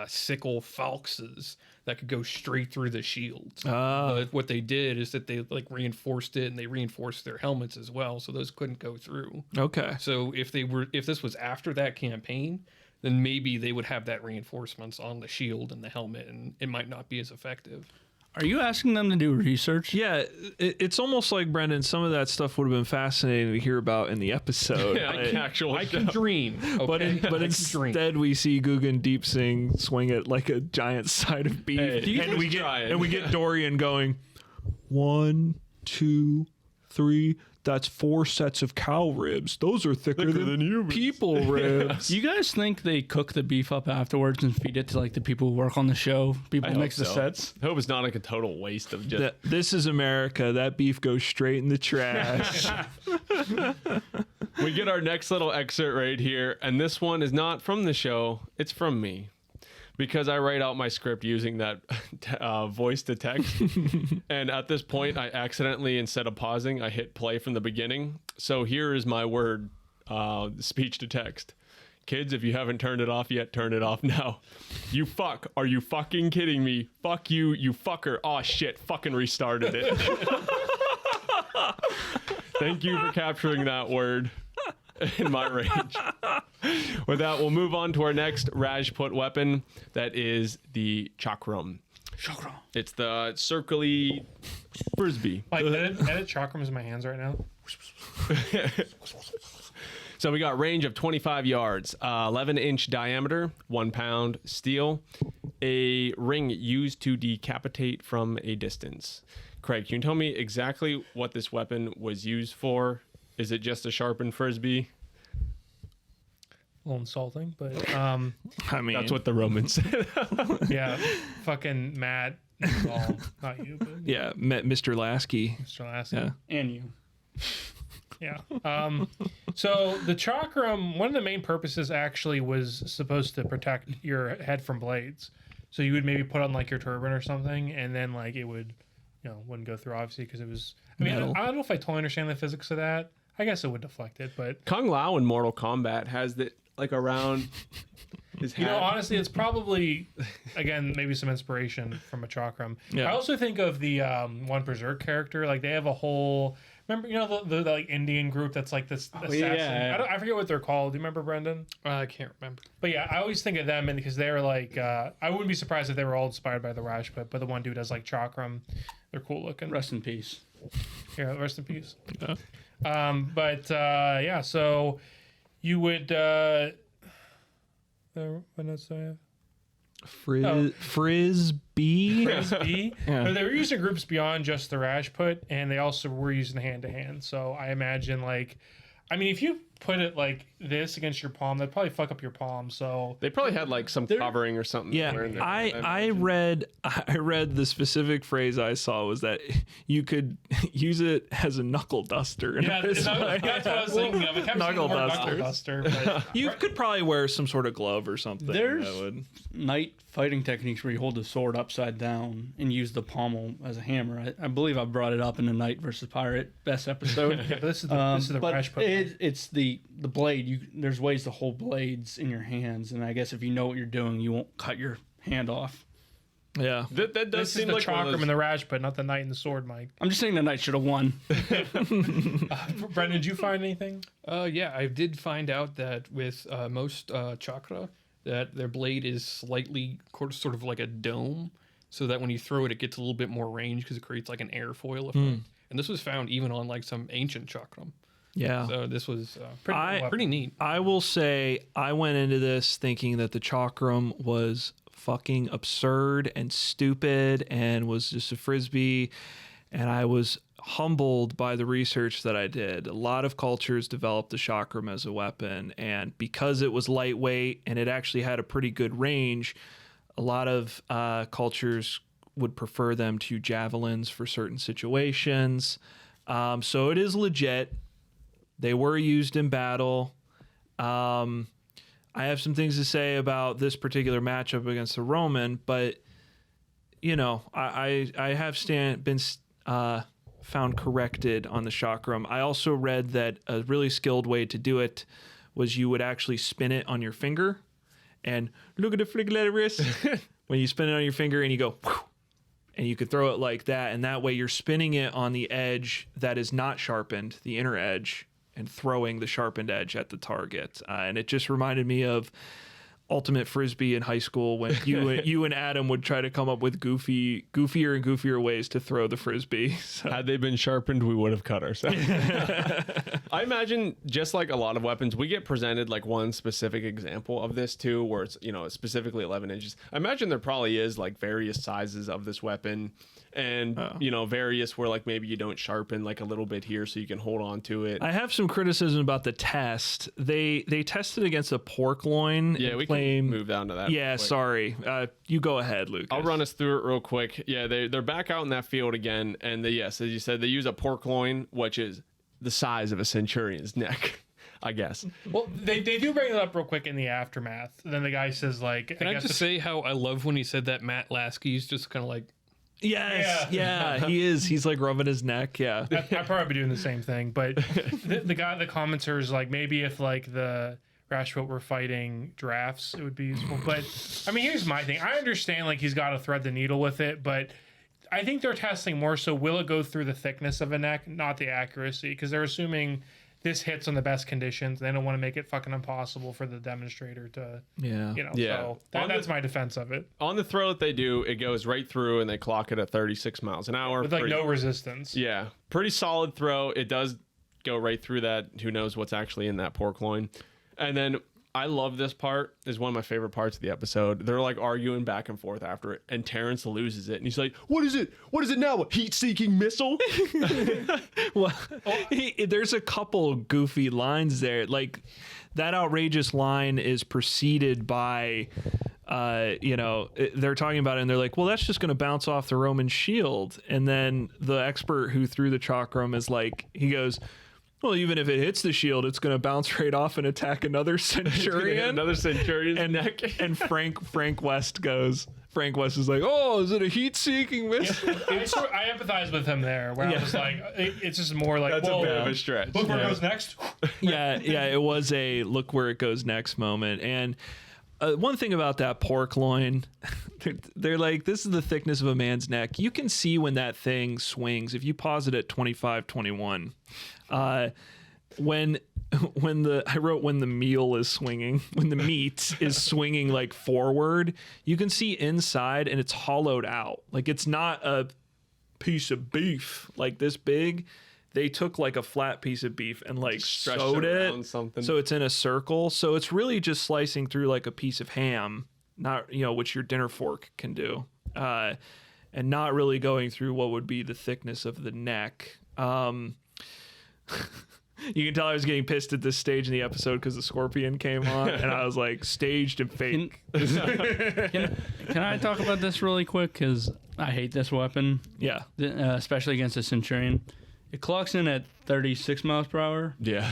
sickle falxes that could go straight through the shields. But what they did is that they like reinforced it, and they reinforced their helmets as well, so those couldn't go through.
Okay.
So if this was after that campaign, then maybe they would have that reinforcements on the shield and the helmet, and it might not be as effective.
Are you asking them to do research?
Yeah, it's almost like, Brendan, some of that stuff would have been fascinating to hear about in the episode.
Yeah,
but,
actual
I can dream, okay?
but instead we see Guggen Deep Sing swing it like a giant side of beef.
Hey,
and we get Dorian going, 1, 2, 3. That's 4 sets of cow ribs. Those are thicker than humans. People ribs.
You guys think they cook the beef up afterwards and feed it to like the people who work on the show? People who
hope
mix the
so.
sets?
I hope it's not like a total waste of just.
This is America. That beef goes straight in the trash.
We get our next little excerpt right here, and this one is not from the show, it's from me. because I write out my script using that voice to text. And at this point, I accidentally, instead of pausing, I hit play from the beginning. So here is my word, speech to text. Kids, if you haven't turned it off yet, turn it off now. You fuck. Are you fucking kidding me? Fuck you, you fucker. Oh shit, fucking restarted it. Thank you for capturing that word in my range. With that, we'll move on to our next Rajput weapon. That is the Chakram.
Chakram.
It's the circly frisbee.
Like edit chakrams in my hands right now.
So we got range of 25 yards, 11-inch diameter, 1 pound steel, a ring used to decapitate from a distance. Craig, can you tell me exactly what this weapon was used for? Is it just a sharpened frisbee?
A little insulting, but
I mean,
That's what the Romans said.
yeah, fucking Matt, well, not you, but
yeah, met Mr. Lasky.
Mr. Lasky.
Yeah.
And you.
Yeah. So the chakram, one of the main purposes actually was supposed to protect your head from blades. So you would maybe put on like your turban or something, and then like it would, wouldn't go through obviously because it was. I mean,
Metal.
I don't know if I totally understand the physics of that. I guess it would deflect it, but
Kung Lao in Mortal Kombat has that like around his head.
honestly, it's probably again maybe some inspiration from a chakram.
Yeah.
I also think of the one Berserk character. Like they have a whole. Remember, the like Indian group that's like this assassin.
yeah.
I forget what they're called. Do you remember, Brendan?
I can't remember.
But yeah, I always think of them because they're like. I wouldn't be surprised if they were all inspired by the Rajput, but the one dude has like chakram. They're cool looking.
Rest in peace.
Yeah, rest in peace.
Yeah.
Yeah, so you would. What else do I have?
Frisbee.
Frisbee.
Yeah.
But they were using groups beyond just the Rajput, and they also were using hand to hand. So I imagine, if you put it like this against your palm, that'd probably fuck up your palm. So
They probably had like some covering or something.
Yeah,
wearing their-
I
imagine.
read the specific phrase I saw was that you could use it as a knuckle duster.
yeah, that's what I was thinking of. I kept saying the
Knuckle
word
dusters.
duster, but
You could probably wear some sort of glove or something.
There's
that would.
knight fighting techniques where you hold the sword upside down and use the pommel as a hammer. I believe I brought it up in the Knight versus Pirate best episode.
yeah, but this is the
but
Rajput.
it's the blade. There's ways to hold blades in your hands, and I guess if you know what you're doing, you won't cut your hand off.
Yeah.
That does
This is
seem
the
like one of
chakram
those-
and the Rajput, not the knight and the sword, Mike.
I'm just saying the knight should have won.
Brendan, did you find anything?
Yeah, I did find out that with most chakra, that their blade is slightly sort of like a dome, so that when you throw it, it gets a little bit more range because it creates like an airfoil effect. And this was found even on like some ancient chakram.
Yeah.
So this was
I-
pretty neat.
I will say I went into this thinking that the chakram was fucking absurd and stupid and was just a frisbee, and I was humbled by the research that I did. A lot of cultures developed the chakram as a weapon, and because it was lightweight and it actually had a pretty good range, a lot of cultures would prefer them to javelins for certain situations. So it is legit. They were used in battle. I have some things to say about this particular matchup against the Roman, but I have been found corrected on the chakram. I also read that a really skilled way to do it was you would actually spin it on your finger, and look at the fliglarius. When you spin it on your finger and you go, whew, and you could throw it like that, and that way you're spinning it on the edge that is not sharpened, the inner edge, and throwing the sharpened edge at the target. And it just reminded me of Ultimate Frisbee in high school when you and Adam would try to come up with goofier and goofier ways to throw the Frisbee. So,
Had they been sharpened, we would have cut ourselves. I imagine, just like a lot of weapons, we get presented like one specific example of this too, where it's specifically 11 inches. I imagine there probably is like various sizes of this weapon, and various where like maybe you don't sharpen like a little bit here so you can hold on to it.
I have some criticism about the test. They tested against a pork loin.
Yeah,
and
we can move down to that.
Yeah,
quick.
sorry. You go ahead, Lucas.
I'll run us through it real quick. Yeah, they're back out in that field again, and yes, as you said, they use a pork loin, which is the size of a centurion's neck. I guess.
Well, they do bring it up real quick in the aftermath. And then the guy says, like,
Can I just say how I love when he said that Matt Lasky's just kind of like,
Yes, yeah, he is. He's like rubbing his neck. Yeah,
I'd probably be doing the same thing. But the commenter is like, maybe if like the Rashford were fighting drafts, it would be useful. But I mean, here's my thing. I understand like he's got to thread the needle with it, but I think they're testing more so will it go through the thickness of a neck, not the accuracy, because they're assuming this hits on the best conditions. They don't want to make it fucking impossible for the demonstrator to,
yeah.
So that's my defense of it.
On the throw that they do, it goes right through and they clock it at 36 miles an hour.
With like no resistance.
Yeah. Pretty solid throw. It does go right through that. Who knows what's actually in that pork loin. And then I love this part. Is one of my favorite parts of the episode. They're like arguing back and forth after it, and Terrence loses it, and he's like, "What is it? What is it now? A heat-seeking missile?"
Well, there's a couple goofy lines there. Like that outrageous line is preceded by, they're talking about it, and they're like, "Well, that's just going to bounce off the Roman shield." And then the expert who threw the Chakram is like, he goes, "Well, even if it hits the shield, it's going to bounce right off and attack another Centurion."
Another Centurion's neck.
And Frank West is like, "Oh, is it a heat-seeking missile?"
I empathize with him there, where I was like, it's just more like,
That's
whoa,
a bit of a stretch.
look where it goes next.
yeah, it was a look where it goes next moment. And one thing about that pork loin, they're like, this is the thickness of a man's neck. You can see when that thing swings. If you pause it at 25-21, when the meal is swinging, when the meat is swinging like forward, you can see inside and it's hollowed out. Like it's not a piece of beef like this big. They took like a flat piece of beef and like sewed it
something.
so it's in a circle. So it's really just slicing through like a piece of ham, not which your dinner fork can do, and not really going through what would be the thickness of the neck. You can tell I was getting pissed at this stage in the episode because the scorpion came on, and I was like, staged and fake.
Can I talk about this really quick? Because I hate this weapon.
Yeah.
Especially against a Centurion. It clocks in at 36 miles per hour.
Yeah.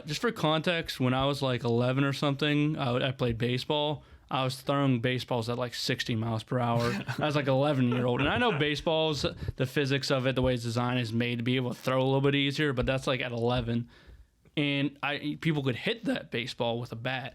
Just for context, when I was like 11 or something, I played baseball. I was throwing baseballs at like 60 miles per hour. I was like 11-year-old. And I know baseballs, the physics of it, the way it's designed is made to be able to throw a little bit easier, but that's like at 11. And people could hit that baseball with a bat.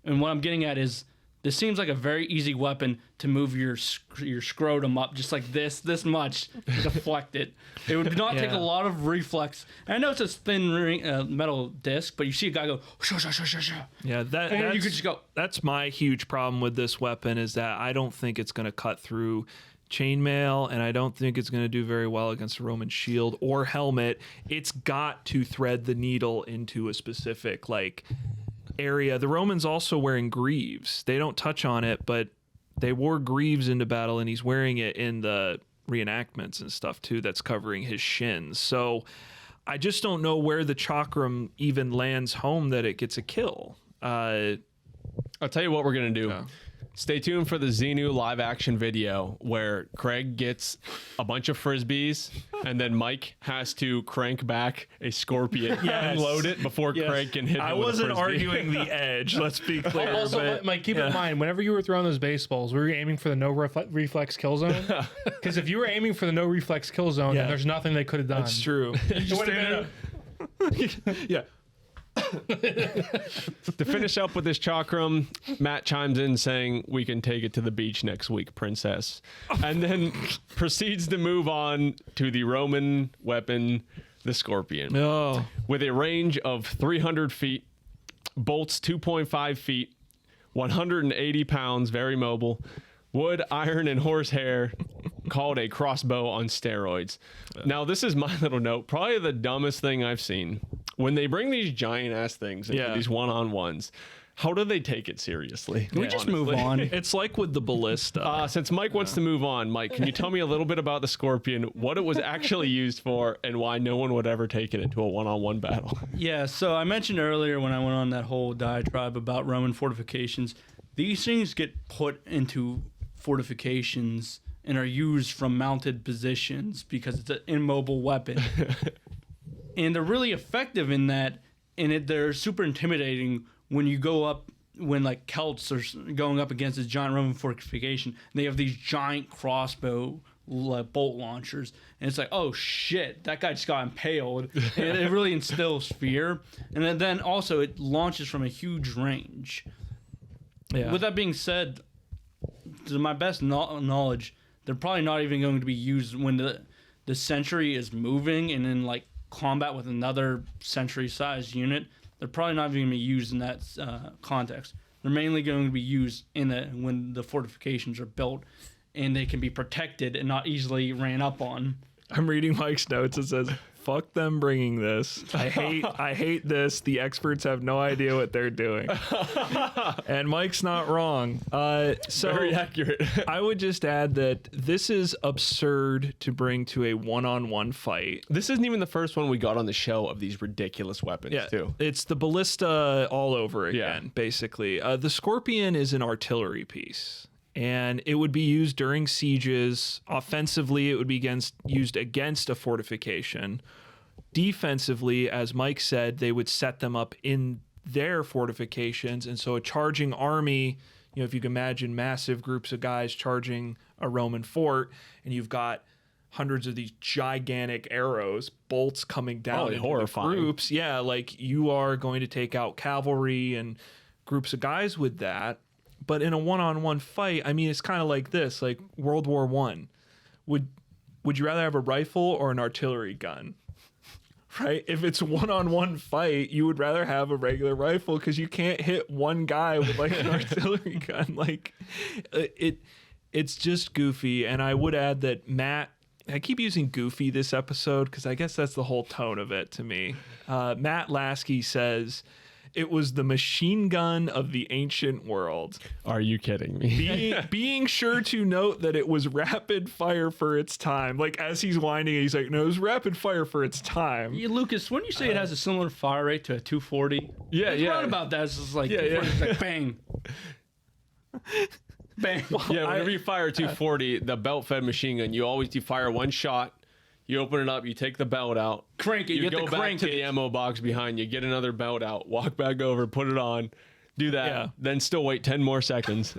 And what I'm getting at is this seems like a very easy weapon to move your scrotum up just like this much to deflect it. It would not take a lot of reflex. And I know it's a thin metal disc, but you see a guy go, shoo, shoo, shoo, shoo, shoo.
Yeah,
And you could just go.
That's my huge problem with this weapon is that I don't think it's going to cut through chainmail, and I don't think it's going to do very well against a Roman shield or helmet. It's got to thread the needle into a specific area. The Romans also wearing greaves. They don't touch on it, but they wore greaves into battle, and he's wearing it in the reenactments and stuff too. That's covering his shins. So I just don't know where the Chakram even lands home that it gets a kill.
I'll tell you what we're gonna do. Stay tuned for the Xenu live action video where Craig gets a bunch of frisbees and then Mike has to crank back a scorpion and load it before Craig can hit him
I
with a
wasn't
frisbee.
arguing the edge, let's be clear.
Also, Mike, keep in mind, whenever you were throwing those baseballs, were you aiming for the no reflex kill zone? Because if you were aiming for the no reflex kill zone, then there's nothing they could have done.
That's true.
It would have been
Yeah.
To finish up with this Chakram, Matt chimes in saying, "We can take it to the beach next week, princess." And then proceeds to move on to the Roman weapon, the Scorpion.
Oh.
With a range of 300 feet, bolts 2.5 feet, 180 pounds, very mobile, wood, iron, and horsehair, called a crossbow on steroids. Now, this is my little note. Probably the dumbest thing I've seen. When they bring these giant-ass things into these one-on-ones, how do they take it seriously?
Can we just move on?
It's like with the ballista.
Since Mike wants to move on, Mike, can you tell me a little bit about the Scorpion, what it was actually used for, and why no one would ever take it into a one-on-one battle?
Yeah, so I mentioned earlier when I went on that whole diatribe about Roman fortifications, these things get put into fortifications and are used from mounted positions because it's an immobile weapon. And they're really effective in that and they're super intimidating when you go up. When like Celts are going up against this giant Roman fortification, they have these giant crossbow bolt launchers, and it's like, oh shit, that guy just got impaled. And it really instills fear, and then also it launches from a huge range.
Yeah.
With that being said, to my best knowledge, they're probably not even going to be used when the sentry is moving and in like combat with another sentry-sized unit. They're probably not even going to be used in that context. They're mainly going to be used when the fortifications are built and they can be protected and not easily ran up on.
I'm reading Mike's notes. It says, "Fuck them bringing this. I hate this. The experts have no idea what they're doing." And Mike's not wrong. So
Very accurate.
I would just add that this is absurd to bring to a one-on-one fight.
This isn't even the first one we got on the show of these ridiculous weapons, too.
It's the ballista all over
Yeah.
again, basically. The Scorpion is an artillery piece, and it would be used during sieges. Offensively, it would be used against a fortification. Defensively, as Mike said, they would set them up in their fortifications, and so a charging army, if you can imagine massive groups of guys charging a Roman fort, and you've got hundreds of these gigantic arrows, bolts coming down in
horrifying.
groups. Yeah, like you are going to take out cavalry and groups of guys with that. But in a one-on-one fight, I mean, it's kind of like this, like World War I. Would you rather have a rifle or an artillery gun? Right? If it's a one-on-one fight, you would rather have a regular rifle because you can't hit one guy with like an artillery gun. Like it's just goofy. And I would add that I keep using goofy this episode because I guess that's the whole tone of it to me. Matt Lasky says, "It was the machine gun of the ancient world.
Are you kidding me?
Being sure to note that it was rapid fire for its time." Like as he's winding it, he's like, "No, it was rapid fire for its time."
Yeah, Lucas, when you say it has a similar fire rate to a 240,
Yeah,
it's
yeah.
right about that. It's just like,
Yeah, yeah.
it's like bang. Bang.
Yeah, whenever you fire a 240, the belt-fed machine gun, you fire one shot, you open it up, you take the belt out,
Crank it. You
you
get
go
the
back
crank
to
it.
the ammo box behind you, get another belt out, walk back over, put it on, do that, then still wait 10 more seconds.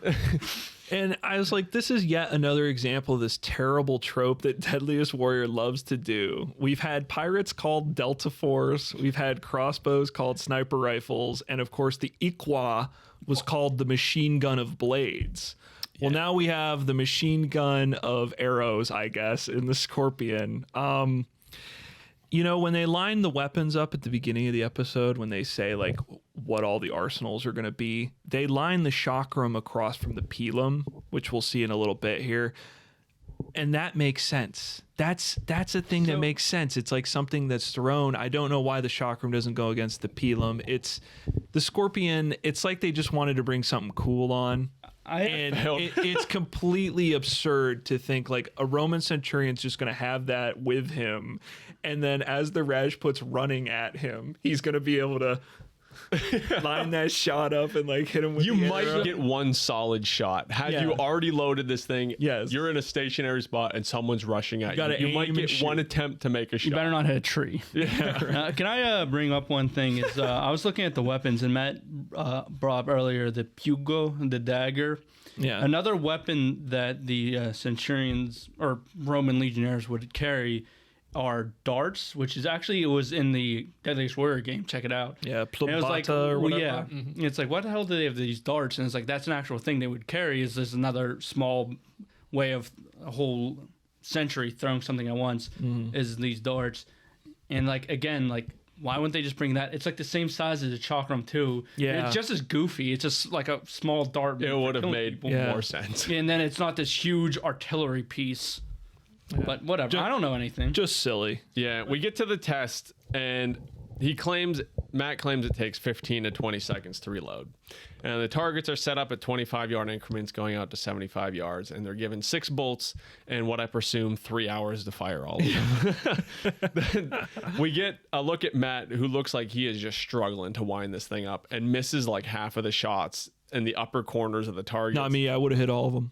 And I was like, this is yet another example of this terrible trope that Deadliest Warrior loves to do. We've had pirates called Delta Force, we've had crossbows called sniper rifles, and of course the Iqua was called the machine gun of blades. Well, now we have the machine gun of arrows, I guess, in the Scorpion. When they line the weapons up at the beginning of the episode, when they say like what all the arsenals are going to be, they line the Chakram across from the Pilum, which we'll see in a little bit here. And that makes sense. That's a thing that makes sense. It's like something that's thrown. I don't know why the Chakram doesn't go against the Pilum. It's the Scorpion. It's like they just wanted to bring something cool on. It's completely absurd to think like a Roman Centurion's just going to have that with him. And then as the Rajput's running at him, he's going to be able to line that shot up and like hit him with
You
the
might
arrow.
get one solid shot. Had you already loaded this thing,
Yes.
you're in a stationary spot and someone's rushing at you.
gotta
You might
aim and
get
shoot.
one attempt to make a shot.
You better not hit a tree. Can I bring up one thing? I was looking at the weapons, and Matt brought up earlier the pugo, the dagger.
Yeah.
Another weapon that the centurions or Roman legionnaires would carry are darts, which is actually, it was in the Deadliest Warrior game. Check it out.
Yeah,
And it was like,
plumbata or whatever.
yeah, it's like, what the hell do they have these darts? And it's like, that's an actual thing they would carry. Is this another small way of a whole century throwing something at once? Is these darts? And like, again, like, why wouldn't they just bring that? It's like the same size as the Chakram too.
Yeah.
And it's just as goofy. It's just like a small dart.
It
for
would have
killing
made
people.
more sense.
And then it's not this huge artillery piece. But whatever. I don't know anything.
Just silly.
Yeah, we get to the test, and Matt claims it takes 15 to 20 seconds to reload. And the targets are set up at 25-yard increments going out to 75 yards, and they're given 6 bolts and what I presume 3 hours to fire all of them. Then we get a look at Matt, who looks like he is just struggling to wind this thing up and misses like half of the shots in the upper corners of the target.
Not me. I would have hit all of them.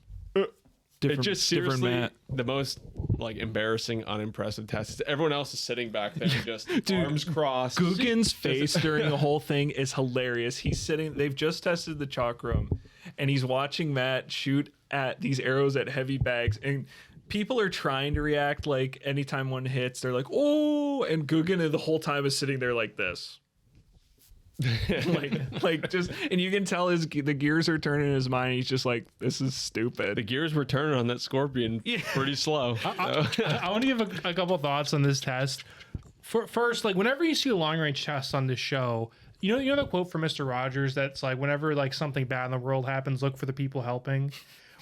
It just seriously
Matt.
the most like embarrassing, unimpressive tests. Everyone else is sitting back there, just arms crossed.
Guggen's face during the whole thing is hilarious. He's sitting. They've just tested the Chakram, and he's watching Matt shoot at these arrows at heavy bags, and people are trying to react like anytime one hits, they're like, "Oh!" And Guggen the whole time is sitting there like this. like just, and you can tell the gears are turning in his mind. He's just like, this is stupid.
The gears were turning on that scorpion pretty slow.
I want to give a couple thoughts on this test. First, like whenever you see a long range test on this show, you know the quote from Mr. Rogers that's like, whenever like something bad in the world happens, look for the people helping.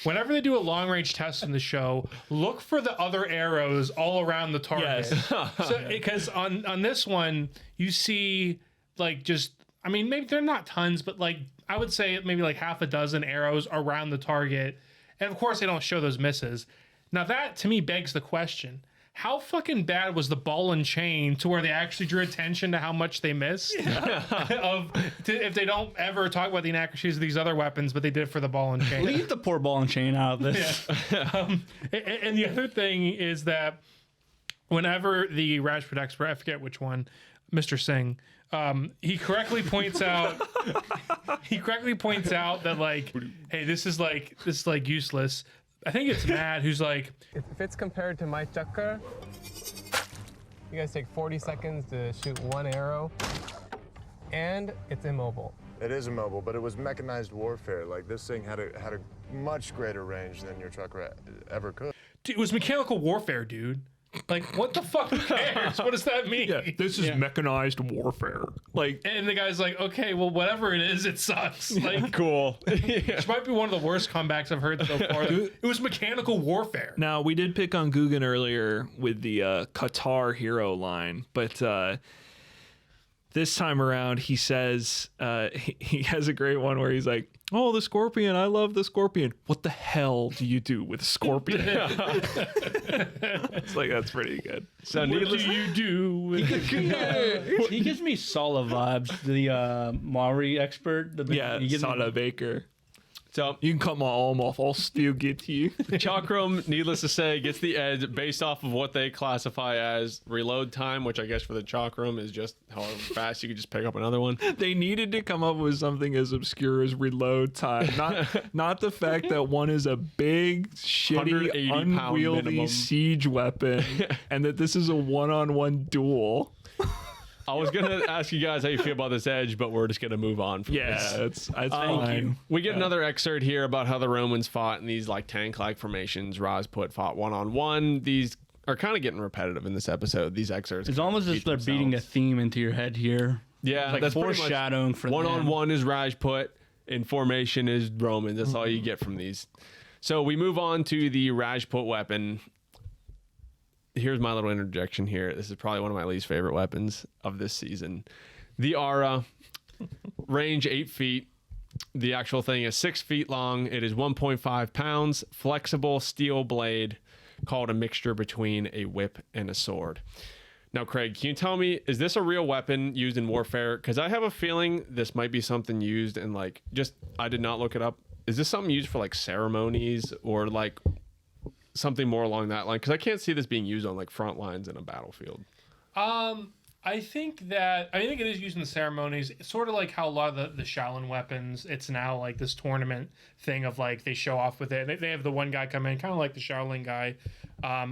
Whenever they do a long range test in the show, look for the other arrows all around the target. Yes. Because on this one, you see like just, I mean, maybe they're not tons, but like I would say maybe like half a dozen arrows around the target. And of course, they don't show those misses. Now that to me begs the question: how fucking bad was the ball and chain to where they actually drew attention to how much they missed? If they don't ever talk about the inaccuracies of these other weapons, but they did for the ball and chain.
Leave the poor ball and chain out of this.
Yeah. And the other thing is that whenever the Rajput expert, I forget which one, Mr. Singh, he correctly points out that like, hey, this is like useless. I think it's Matt who's like,
if it's compared to my chakra, you guys take 40 seconds to shoot one arrow, and it's immobile.
It is immobile, but it was mechanized warfare. Like, this thing had a much greater range than your chakra ever could.
Dude, it was mechanical warfare, dude. Like, what the fuck cares? What does that mean?
Yeah, this is mechanized warfare. Like,
and the guy's like, okay, well, whatever it is, it sucks. Like,
cool.
Which might be one of the worst comebacks I've heard so far. It was mechanical warfare.
Now, we did pick on Guggen earlier with the Qatar hero line, but this time around, he says, he has a great one where he's like, oh, the scorpion, I love the scorpion. What the hell do you do with a scorpion? It's like, that's pretty good.
So
what do you do with
He gives me Sala vibes, the Maori expert.
Sada Baker.
So
you can cut my arm off, I'll still get you.
Chakram, needless to say, gets the edge based off of what they classify as reload time, which I guess for the Chakram is just however fast you could just pick up another one.
They needed to come up with something as obscure as reload time. Not the fact that one is a big, shitty, unwieldy siege weapon, and that this is a one-on-one duel.
I was gonna ask you guys how you feel about this edge, but we're just gonna move on from this.
It's fine.
We get another excerpt here about how the Romans fought in these like tank-like formations. Rajput fought one-on-one. These are kind of getting repetitive in this episode. These excerpts.
It's almost as if they're beating a theme into your head here.
Yeah,
like
that's
foreshadowing for
one-on-one is Rajput, in formation is Roman. That's all you get from these. So we move on to the Rajput weapon. Here's my little interjection here. This is probably one of my least favorite weapons of this season. The Ara, range 8 feet. The actual thing is 6 feet long. It is 1.5 pounds. Flexible steel blade called a mixture between a whip and a sword. Now, Craig, can you tell me, is this a real weapon used in warfare? Because I have a feeling this might be something used in like, I did not look it up. Is this something used for like ceremonies or like something more along that line? Because I can't see this being used on like front lines in a battlefield.
I think it is used in the ceremonies. It's sort of like how a lot of the Shaolin weapons, it's now like this tournament thing of like they show off with it. They have the one guy come in, kind of like the Shaolin guy,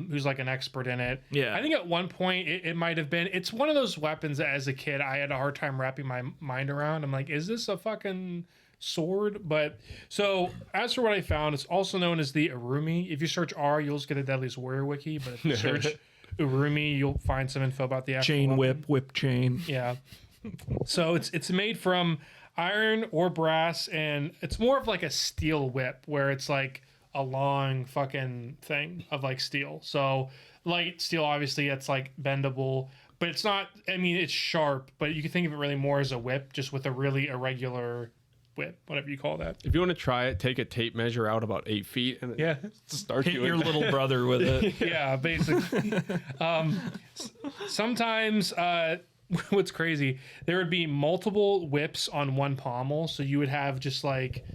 who's like an expert in it.
Yeah.
I think at one point it might have been. It's one of those weapons that as a kid I had a hard time wrapping my mind around. I'm like, is this a fucking sword? But so as for what I found, it's also known as the Urumi. If you search R, you'll just get a Deadliest Warrior wiki, but if you search Urumi, you'll find some info about the actual
chain
weapon.
whip chain.
Yeah. So it's made from iron or brass, and it's more of like a steel whip where it's like a long fucking thing of like steel. So light steel, obviously, it's like bendable, but it's not. I mean, it's sharp, but you can think of it really more as a whip, just with a really irregular whip, whatever you call that.
If you want to try it, take a tape measure out about 8 feet and start
Hit your little brother with it.
Yeah, basically. Sometimes what's crazy, there would be multiple whips on one pommel, so you would have just like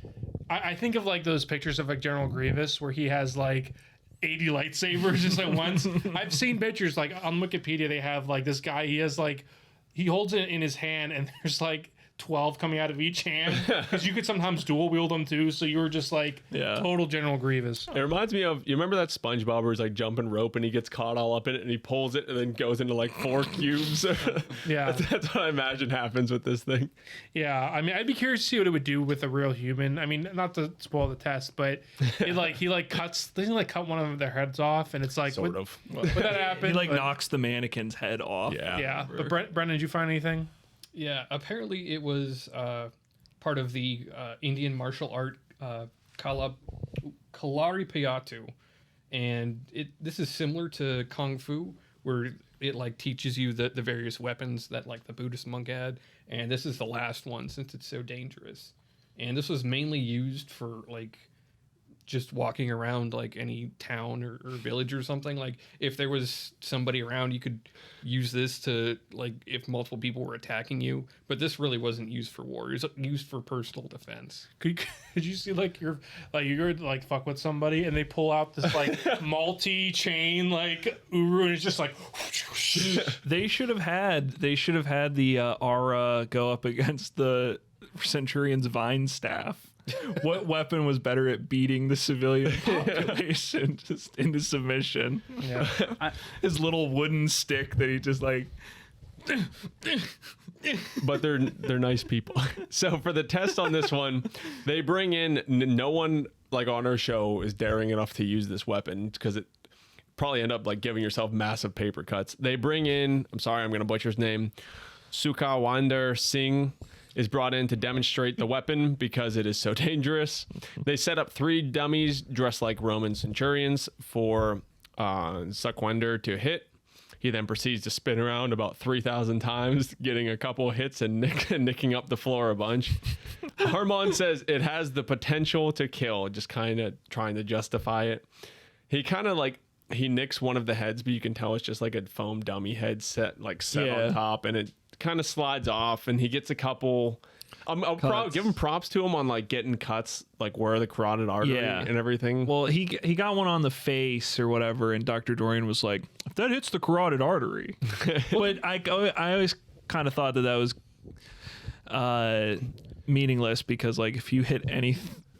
I think of like those pictures of like General Grievous where he has like 80 lightsabers just at once. I've seen pictures like on Wikipedia. They have like this guy. He has like he holds it in his hand, and there's like 12 coming out of each hand because you could sometimes dual wield them too. So you were just like total General Grievous.
It reminds me of, you remember that SpongeBob where he's like jumping rope and he gets caught all up in it and he pulls it and then goes into like 4 cubes.
Yeah,
that's what I imagine happens with this thing.
Yeah, I mean, I'd be curious to see what it would do with a real human. I mean, not to spoil the test, but it like he like cuts, doesn't he like cut one of their heads off, and it's like
Sort of.
Would that happen?
He like knocks the mannequin's head off.
Yeah. But Brendan, did you find anything?
Yeah, apparently it was part of the Indian martial art Kalaripayattu, and this is similar to Kung Fu, where it like teaches you the various weapons that like the Buddhist monk had, and this is the last one since it's so dangerous. And this was mainly used for like just walking around like any town or village or something. Like if there was somebody around, you could use this to like if multiple people were attacking you. But this really wasn't used for war. It was used for personal defense.
Could you see like you're like fuck with somebody and they pull out this like multi-chain like uru and it's just like
They should have had the aura go up against the Centurion's vine staff. What weapon was better at beating the civilian population just into submission?
Yeah.
His little wooden stick that he just like.
But they're nice people. So for the test on this one, they bring in no one like on our show is daring enough to use this weapon because it probably end up like giving yourself massive paper cuts. They bring in, I'm sorry, I'm going to butcher his name, Sukhawinder Singh is brought in to demonstrate the weapon because it is so dangerous. They set up 3 dummies dressed like Roman centurions for Sukhwinder to hit. He then proceeds to spin around about 3,000 times, getting a couple hits and nicking up the floor a bunch. Harmon says it has the potential to kill, just kind of trying to justify it. He kind of like, he nicks one of the heads, but you can tell it's just like a foam dummy head set on top, and it kind of slides off, and he gets a couple. I'll give him props to him on like getting cuts, like where the carotid artery and everything.
Well, he got one on the face or whatever, and Dr. Dorian was like, if that hits the carotid artery. But I always kind of thought that was meaningless because like if you hit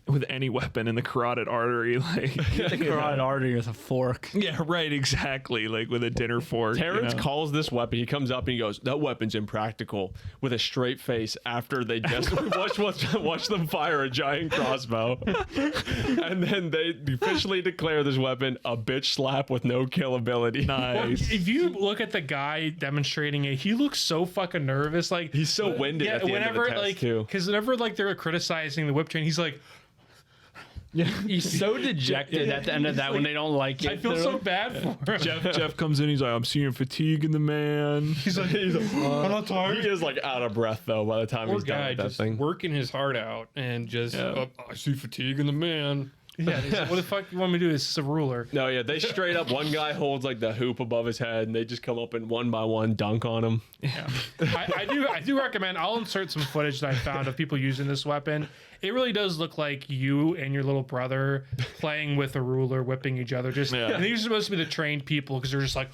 with any weapon in the carotid artery, like
The carotid artery with a fork.
yeah, right, exactly, like with a dinner fork.
Terrence calls this weapon. He comes up and he goes, "That weapon's impractical," with a straight face after they just watch them fire a giant crossbow, and then they officially declare this weapon a bitch slap with no kill ability.
Nice.
if you look at the guy demonstrating it, he looks so fucking nervous. Like
He's so winded at the end of the test
like
too.
because whenever like they're criticizing the whip train, he's like.
He's so dejected at the end of that when they don't like it.
I feel so bad for him.
Jeff comes in. He's like, I'm seeing fatigue in the man.
He's like, I'm not tired.
He is like out of breath though by the time
Poor
he's done
guy
with that
just
thing.
working his heart out and just I see fatigue in the man.
Yeah, he's like, what the fuck you want me to do? This is a ruler.
No, yeah, they straight up. One guy holds like the hoop above his head, and they just come up and one by one dunk on him.
Yeah, I do recommend. I'll insert some footage that I found of people using this weapon. It really does look like you and your little brother playing with a ruler, whipping each other. And these are supposed to be the trained people because they're just like.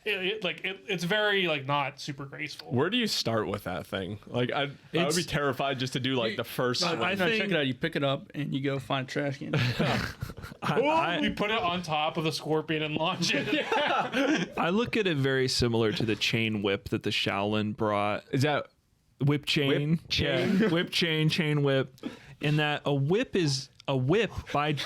It's very like not super graceful.
Where do you start with that thing? Like I would be terrified just to do like the first.
No,
one.
check it out. You pick it up and you go find a trash can.
You put it on top of the scorpion and launch it.
I look at it very similar to the chain whip that the Shaolin brought.
Is that
Whip chain? Yeah. Whip chain, chain whip. In that a whip is a whip by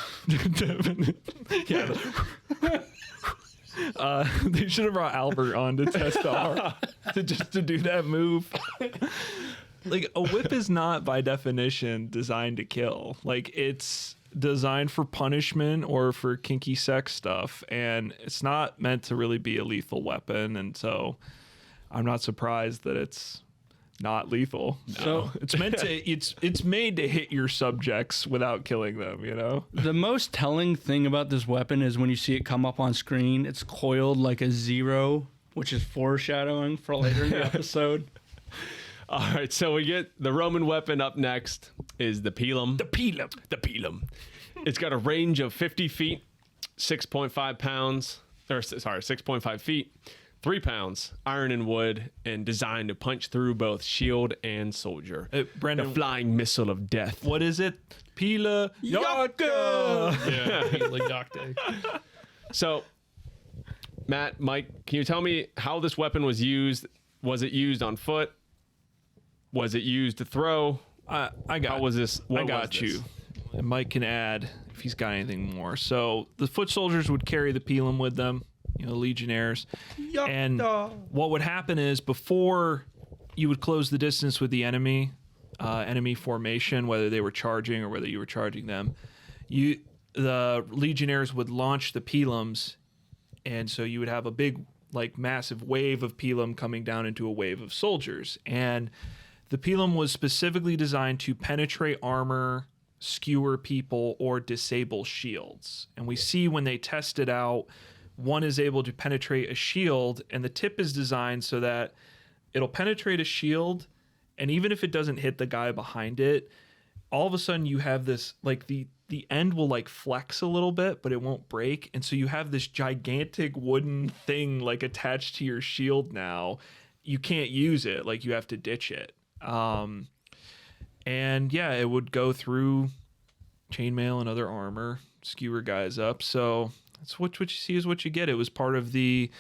they should have brought Albert on to test our to do that move. Like a whip is not by definition designed to kill. Like it's designed for punishment or for kinky sex stuff, and it's not meant to really be a lethal weapon. And so I'm not surprised that it's not lethal. So it's meant to it's made to hit your subjects without killing them, you know?
The most telling thing about this weapon is when you see it come up on screen, it's coiled like a 0, which is foreshadowing for later in the episode.
all right? So we get the Roman weapon up next is the Pilum. The Pilum. It's got a range of 50 feet 6.5 pounds, or sorry, 6.5 feet, 3 pounds, iron and wood, and designed to punch through both shield and soldier.
Brendan,
the flying missile of death.
what is it? Pila Yaka.
So, Matt, Mike, can you tell me how this weapon was used? Was it used on foot? Was it used to throw?
I got.
How was this? What
I got
was
you.
this?
And Mike can add if he's got anything more. So the foot soldiers would carry the Pilum with them, legionnaires. And what would happen is before you would close the distance with the enemy formation, whether they were charging or whether you were charging them, the legionnaires would launch the Pilums, and so you would have a big, massive wave of Pilum coming down into a wave of soldiers. And the Pilum was specifically designed to penetrate armor, skewer people, or disable shields. And we see when they test it out, one is able to penetrate a shield, and the tip is designed so that it'll penetrate a shield, and even if it doesn't hit the guy behind it, all of a sudden you have this, the end will flex a little bit, but it won't break. And so you have this gigantic wooden thing attached to your shield now. You can't use it, you have to ditch it. And yeah, it would go through chainmail and other armor, skewer guys up. So that's what you see is what you get. It was part of the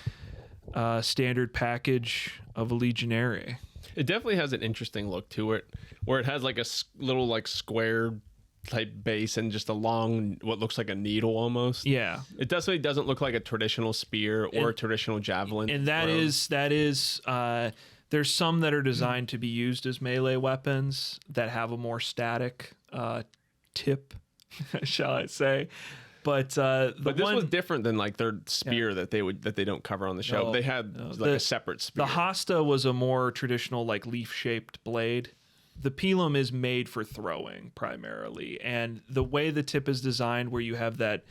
standard package of a legionary.
It definitely has an interesting look to it, where it has a little square type base and just a long, what looks like a needle almost.
Yeah,
it definitely doesn't look like a traditional spear or a traditional javelin.
And that is there's some that are designed to be used as melee weapons that have a more static tip, shall I say? But
this was different than their spear that they don't cover on the show. They had a separate spear.
The Hasta was a more traditional leaf shaped blade. The Pilum is made for throwing primarily, and the way the tip is designed, where you have that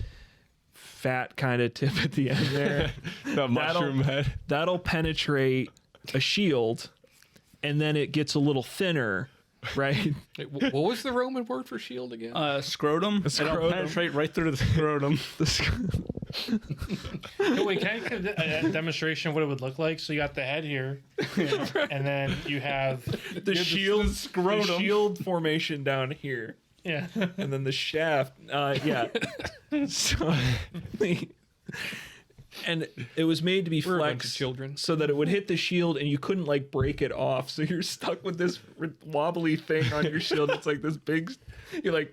fat kind of tip at the end there,
the mushroom head,
that'll penetrate a shield, and then it gets a little thinner, right?
What was the Roman word for shield again?
Scrotum. It'll penetrate right through the scrotum.
Wait, can I get a demonstration of what it would look like? So you got the head here, and then you have
the shield formation down here.
Yeah,
and then the shaft. Yeah. So, and it was made to be flexed so that it would hit the shield and you couldn't break it off. So you're stuck with this wobbly thing on your shield. It's this big, you're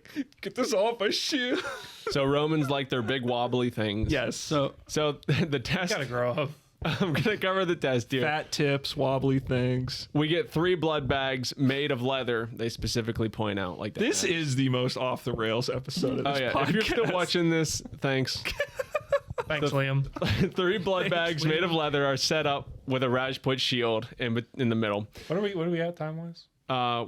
get this off my shield.
So Romans like their big wobbly things.
Yes.
So the test.
You gotta grow up.
I'm gonna cover the test here.
Fat tips, wobbly things.
We get 3 blood bags made of leather. They specifically point out that.
This is the most off the rails episode of this podcast.
If you're still watching this, thanks.
Thanks, Liam.
3 blood bags made of leather are set up with a Rajput shield in the middle.
What are we at time wise?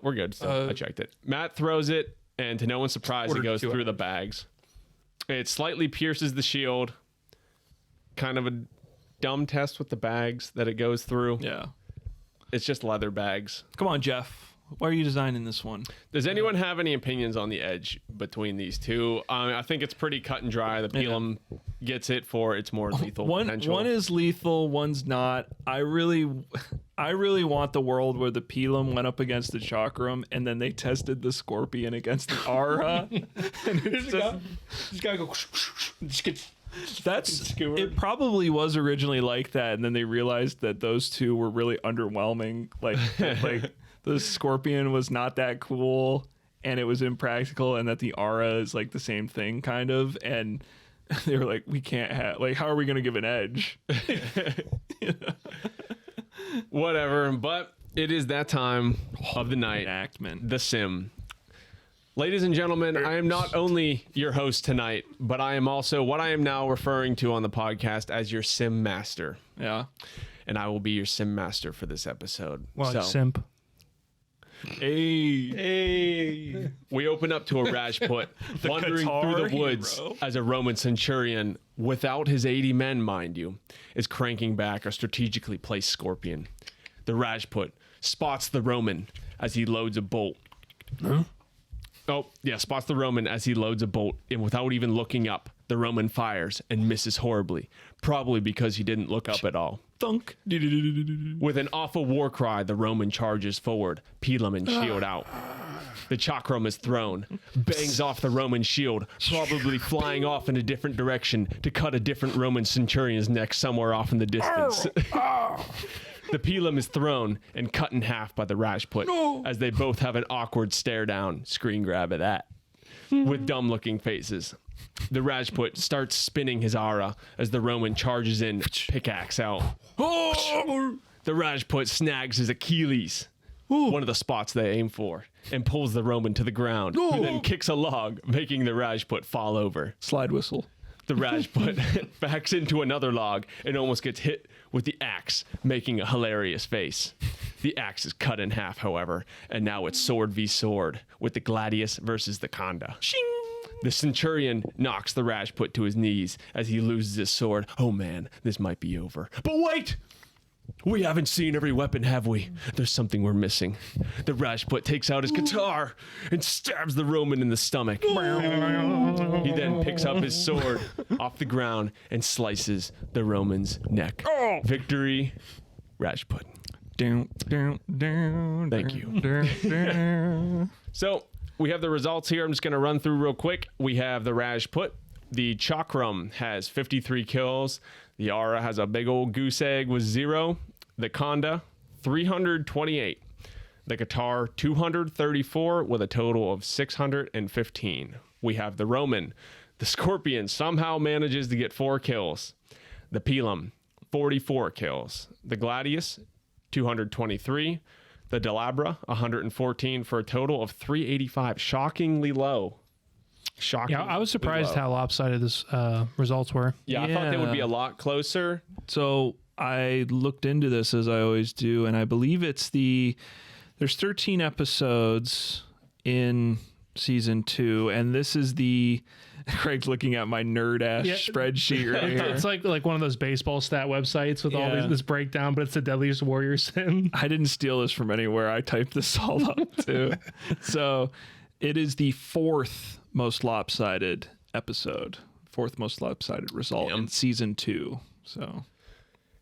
We're good. So I checked it. Matt throws it, and to no one's surprise, it goes through the bags. It slightly pierces the shield. Kind of a dumb test with the bags that it goes through.
Yeah.
It's just leather bags.
Come on, Jeff. Why are you designing this one?
Does anyone have any opinions on the edge between these two? I think it's pretty cut and dry. The Pilum gets it for its more lethal potential.
One is lethal, one's not. I really want the world where the Pilum went up against the Chakram and then they tested the Scorpion against the Aura. And it's
just gotta go. Just get.
It probably was originally like that, and then they realized that those two were really underwhelming. The Scorpion was not that cool, and it was impractical, and that the Aura is the same thing, kind of. And they were we can't have how are we gonna give an edge?
Whatever, but it is that time of the night.
Enactment.
The Sim. Ladies and gentlemen, I am not only your host tonight, but I am also what I am now referring to on the podcast as your Sim Master.
Yeah.
And I will be your Sim Master for this episode.
Simp.
Hey.
We open up to a Rajput wandering through the woods as a Roman Centurion, without his 80 men, mind you, is cranking back a strategically placed Scorpion. The Rajput spots the Roman as he loads a bolt. Huh? Oh, yeah, spots the Roman as he loads a bolt, and without even looking up, The Roman fires and misses horribly, probably because he didn't look up at all.
Thunk.
With an awful war cry, the Roman charges forward, Pilum and shield out. The Chakram is thrown, bangs off the Roman shield, probably flying off in a different direction to cut a different Roman Centurion's neck somewhere off in the distance. The Pilum is thrown and cut in half by the Rajput, as they both have an awkward stare down, screen grab of that, with dumb-looking faces. The Rajput starts spinning his aura as the Roman charges in, pickaxe out. The Rajput snags his Achilles, one of the spots they aim for, and pulls the Roman to the ground, who then kicks a log, making the Rajput fall over.
Slide whistle.
The Rajput backs into another log and almost gets hit with the axe, making a hilarious face. The axe is cut in half, however, and now it's sword v sword, with the Gladius versus the Khanda. Shing! The Centurion knocks the Rajput to his knees as he loses his sword. Oh man, this might be over. But wait! We haven't seen every weapon, have we? There's something we're missing. The Rajput takes out his guitar and stabs the Roman in the stomach. He then picks up his sword off the ground and slices the Roman's neck. Victory, Rajput. Thank you. So, we have the results here. I'm just going to run through real quick. We have the Rajput. The Chakram has 53 kills. The Aura has a big old goose egg with 0. The Khanda, 328. The Guitar, 234 with a total of 615. We have the Roman. The Scorpion somehow manages to get 4 kills. The Pilum, 44 kills. The Gladius, 223. The Delabra, 114 for a total of 385. Shockingly low.
Yeah, I was surprised how lopsided this results were.
Yeah, I thought they would be a lot closer.
So I looked into this as I always do, and I believe there's 13 episodes in season 2, and this is Craig's looking at my nerd ass spreadsheet right here.
It's like one of those baseball stat websites with all this breakdown, but it's the Deadliest Warrior sim.
I didn't steal this from anywhere. I typed this all up too. So it is the 4th most lopsided episode, 4th most lopsided result in season 2.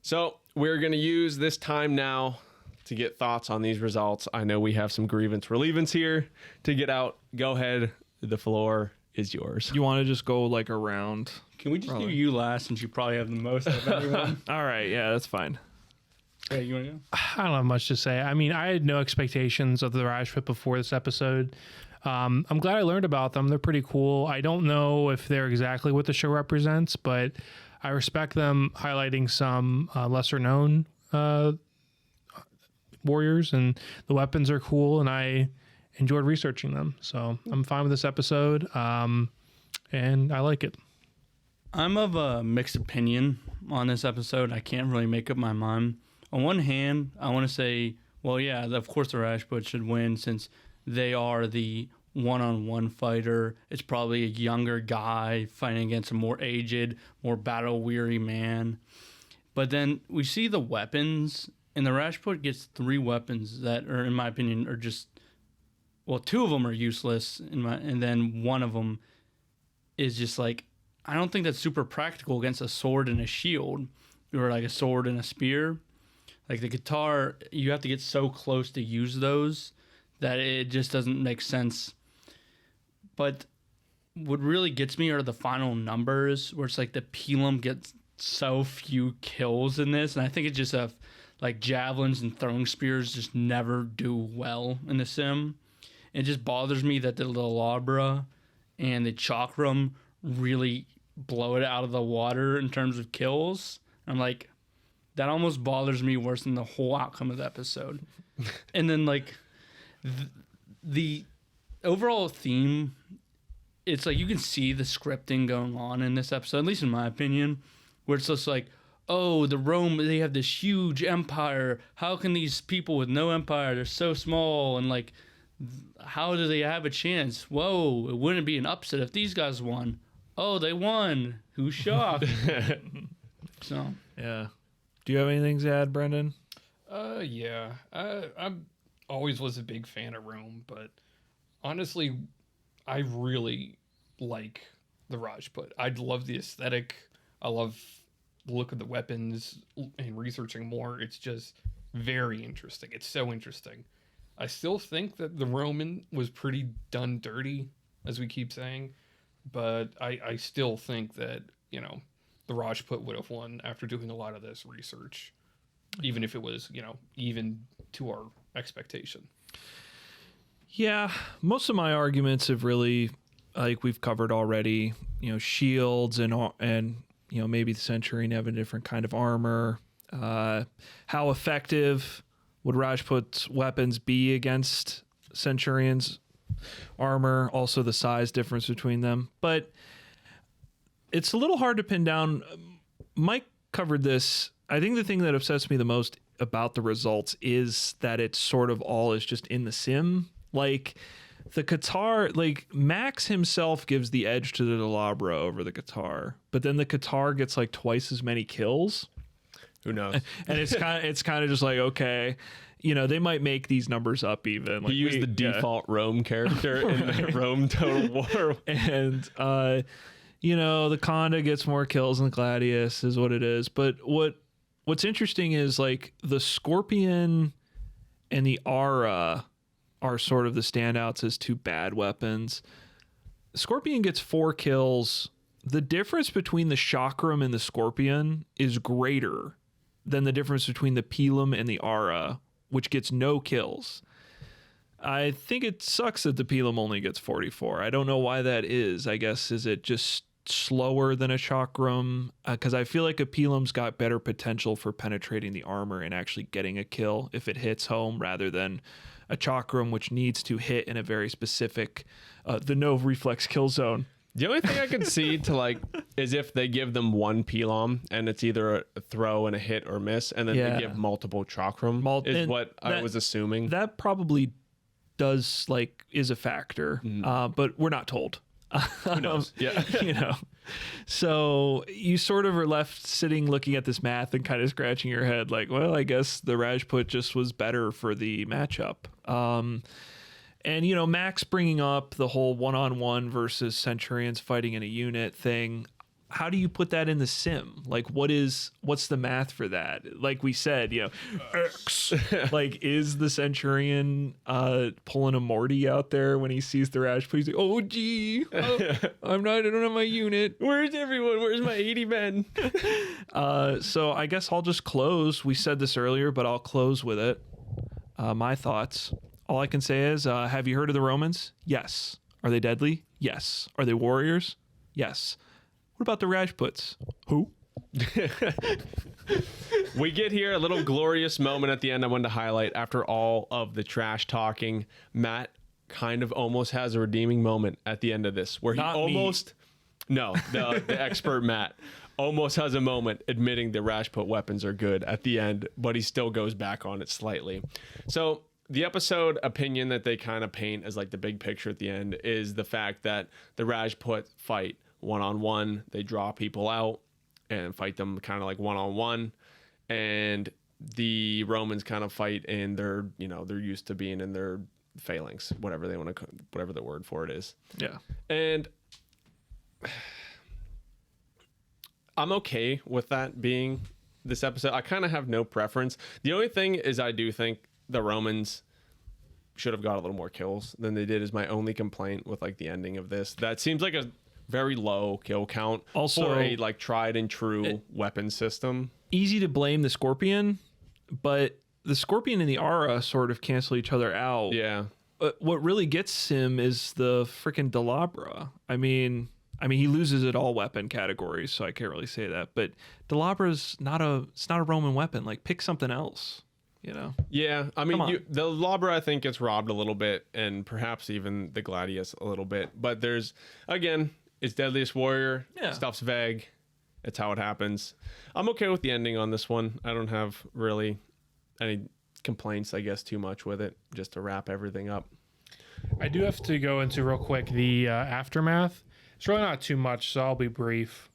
So
we're going to use this time now to get thoughts on these results. I know we have some grievance relievance here to get out. Go ahead. The floor is yours.
You want to just go like around?
Can we just do you last, since you probably have the most of everyone?
All right. Yeah, that's fine.
Hey, you want to go?
I don't have much to say. I mean, I had no expectations of the Rashput before this episode. I'm glad I learned about them. They're pretty cool. I don't know if they're exactly what the show represents, but I respect them highlighting some lesser known warriors, and the weapons are cool, and I enjoyed researching them. So I'm fine with this episode, and I like it.
I'm of a mixed opinion on this episode. I can't really make up my mind. On one hand, I want to say, well, yeah, of course the Rajput should win, since they are the one-on-one fighter. It's probably a younger guy fighting against a more aged, more battle-weary man. But then we see the weapons, and the Rajput gets 3 weapons that are, in my opinion, are just, well, 2 of them are useless, and then one of them is just like, I don't think that's super practical against a sword and a shield, or like a sword and a spear. Like the guitar, you have to get so close to use those that it just doesn't make sense. But what really gets me are the final numbers, where it's like the Pilum gets so few kills in this, and I think it's just like javelins and throwing spears just never do well in the sim. It just bothers me that the Delabra and the Chakram really blow it out of the water in terms of kills. I'm like, that almost bothers me worse than the whole outcome of the episode. And then like the overall theme, it's like you can see the scripting going on in this episode, at least in my opinion, where it's just like, oh, the Rome, they have this huge empire. How can these people with no empire, they're so small, and like, how do they have a chance? Whoa, it wouldn't be an upset if these guys won. Oh, they won. Who's shocked? So
yeah. Do you have anything to add, Brendan?
Yeah. I always was a big fan of Rome, but honestly, I really like the Rajput. I love the aesthetic. I love the look of the weapons and researching more. It's just very interesting. It's so interesting. I still think that the Roman was pretty done dirty, as we keep saying, but I still think that, you know, the Rajput would have won after doing a lot of this research, even if it was, you know, even to our expectation.
Yeah, most of my arguments have really, like we've covered already, you know, shields and you know, maybe the Centurion have a different kind of armor. How effective would Rajput's weapons be against Centurion's armor? Also the size difference between them. But it's a little hard to pin down. Mike covered this. I think the thing that upsets me the most about the results is that it's sort of all is just in the sim. Like the Qatar, like Max himself gives the edge to the Delabra over the Qatar, but then the Qatar gets like twice as many kills.
Who knows?
And it's kind of just like, okay, you know, they might make these numbers up even. Like
he used the default Rome character in the Rome Total War.
And you know, the Conda gets more kills than Gladius is what it is. But what's interesting is like the Scorpion and the Aura are sort of the standouts as two bad weapons. Scorpion gets 4 kills. The difference between the Chakram and the Scorpion is greater than the difference between the Pilum and the Aura, which gets no kills. I think it sucks that the Pilum only gets 44. I don't know why that is. I guess, is it just slower than a Chakram? Because I feel like a Pilum's got better potential for penetrating the armor and actually getting a kill if it hits home, rather than a Chakram, which needs to hit in a very specific, the no reflex kill zone.
The only thing I can see to like is if they give them one Pilum and it's either a throw and a hit or miss, and then they give multiple Chakram is what I was assuming.
That probably does is a factor, but we're not told.
Who knows? Yeah.
You know, so you sort of are left sitting looking at this math and kind of scratching your head like, well, I guess the Rajput just was better for the matchup. And, you know, Max bringing up the whole one-on-one versus Centurions fighting in a unit thing. How do you put that in the sim? Like, what's the math for that? Like we said, you know, X. Like, is the Centurion pulling a Morty out there when he sees the Rajput? He's like, oh, gee, I don't have my unit.
Where's everyone? Where's my 80 men?
So I guess I'll just close. We said this earlier, but I'll close with it. My thoughts. All I can say is, have you heard of the Romans? Yes. Are they deadly? Yes. Are they warriors? Yes. What about the Rajputs? Who?
We get here a little glorious moment at the end I wanted to highlight. After all of the trash talking, Matt kind of almost has a redeeming moment at the end of this where
Not
he almost the expert Matt almost has a moment admitting the Rajput weapons are good at the end, but he still goes back on it slightly. So the episode opinion that they kind of paint as like the big picture at the end is the fact that the Rajput fight one-on-one. They draw people out and fight them kind of like one-on-one, and the Romans kind of fight in their, you know, they're used to being in their phalanx, whatever they want to, whatever the word for it is.
Yeah.
And I'm okay with that being this episode. I kind of have no preference. The only thing is I do think the Romans should have got a little more kills than they did, is my only complaint with like the ending of this. That seems like a very low kill count
also
for a like tried and true weapon system.
Easy to blame the Scorpion, but the Scorpion and the Aura sort of cancel each other out.
Yeah.
What really gets him is the freaking Delabra. I mean, he loses at all weapon categories, so I can't really say that. But Delabra's not a Roman weapon. Like, pick something else. You know?
Yeah, I mean, the Labra, I think, gets robbed a little bit, and perhaps even the Gladius a little bit. But there's, again, it's Deadliest Warrior.
Yeah.
Stuff's vague. It's how it happens. I'm okay with the ending on this one. I don't have really any complaints, I guess, too much with it, just to wrap everything up.
I do have to go into real quick the aftermath. It's really not too much, so I'll be brief.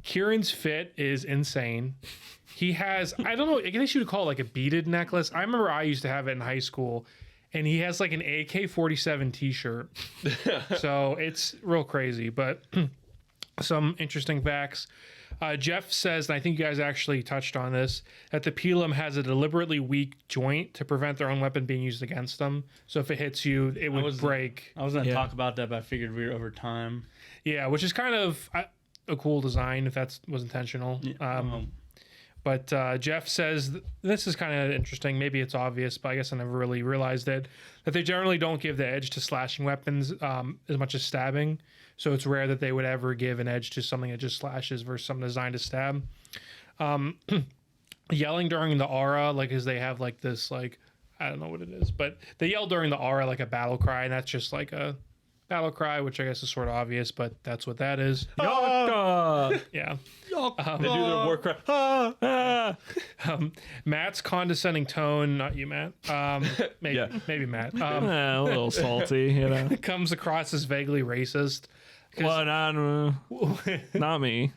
Kieran's fit is insane. He has, I don't know, I guess you would call it like a beaded necklace. I remember I used to have it in high school, and he has like an AK-47 T-shirt. So it's real crazy, but some interesting facts. Jeff says, and I think you guys actually touched on this, that the Pilum has a deliberately weak joint to prevent their own weapon being used against them. So if it hits you, it would break.
I was going to talk about that, but I figured we were over time.
Yeah, which is kind of a cool design if that was intentional. But Jeff says this is kind of interesting. Maybe it's obvious, but I guess I never really realized it. That they generally don't give the edge to slashing weapons as much as stabbing. So it's rare that they would ever give an edge to something that just slashes versus something designed to stab. Yelling during the aura, like, as they have like this, like, I don't know what it is, but they yell during the aura like a battle cry, and that's just like a battle cry, which I guess is sort of obvious, but that's what that is. Yeah.
They do the war cry.
Matt's condescending tone, not you, Matt. Maybe Matt.
A little salty, you know.
Comes across as vaguely racist.
Well, not me.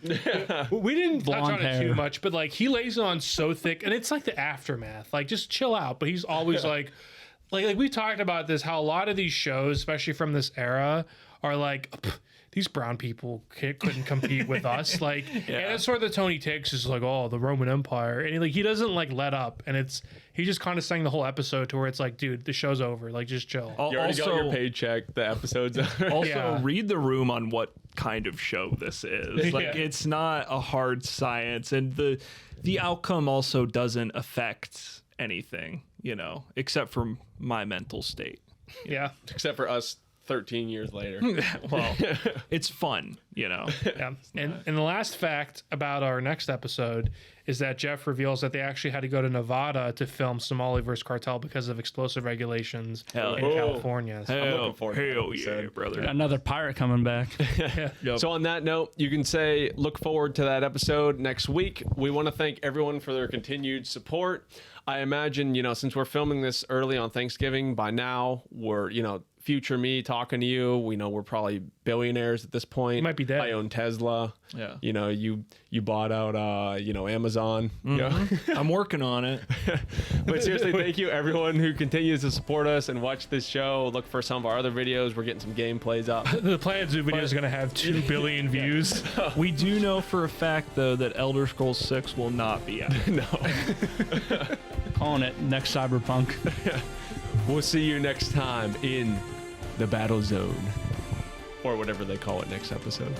We didn't touch on it
hair.
too much, but like he lays it on so thick, and it's like the aftermath. Like, just chill out. But he's always like we talked about this, how a lot of these shows, especially from this era, are like, these brown people couldn't compete with us. Like, and it's sort of the tone he takes is like, oh, the Roman Empire, and he doesn't like let up, and he just kind of sang the whole episode to where it's like, dude, the show's over, like, just chill.
You already got your paycheck. The episode's over.
Also, read the room on what kind of show this is. Like, it's not a hard science, and the outcome also doesn't affect anything, you know, except for my mental state.
Yeah,
except for us 13 years later.
Well, it's fun, you know.
Yeah. And the last fact about our next episode is that Jeff reveals that they actually had to go to Nevada to film Somali vs. Cartel because of explosive regulations in California. So
Hell yeah, brother.
Got another pirate coming back.
So on that note, you can say look forward to that episode next week. We want to thank everyone for their continued support. I imagine, you know, since we're filming this early on Thanksgiving, by now we're, you know, future me talking to you, we know we're probably billionaires at this point.
You might be dead.
I own Tesla.
Yeah.
You know, you bought out you know, Amazon.
Mm-hmm.
You know?
I'm working on it.
But seriously, thank you everyone who continues to support us and watch this show. Look for some of our other videos. We're getting some gameplays up.
The Planet Zoo video is going to have 2 billion views.
We do know for a fact, though, that Elder Scrolls 6 will not be out.
No.
Calling it next Cyberpunk.
We'll see you next time in the Battle Zone. Or whatever they call it next episode.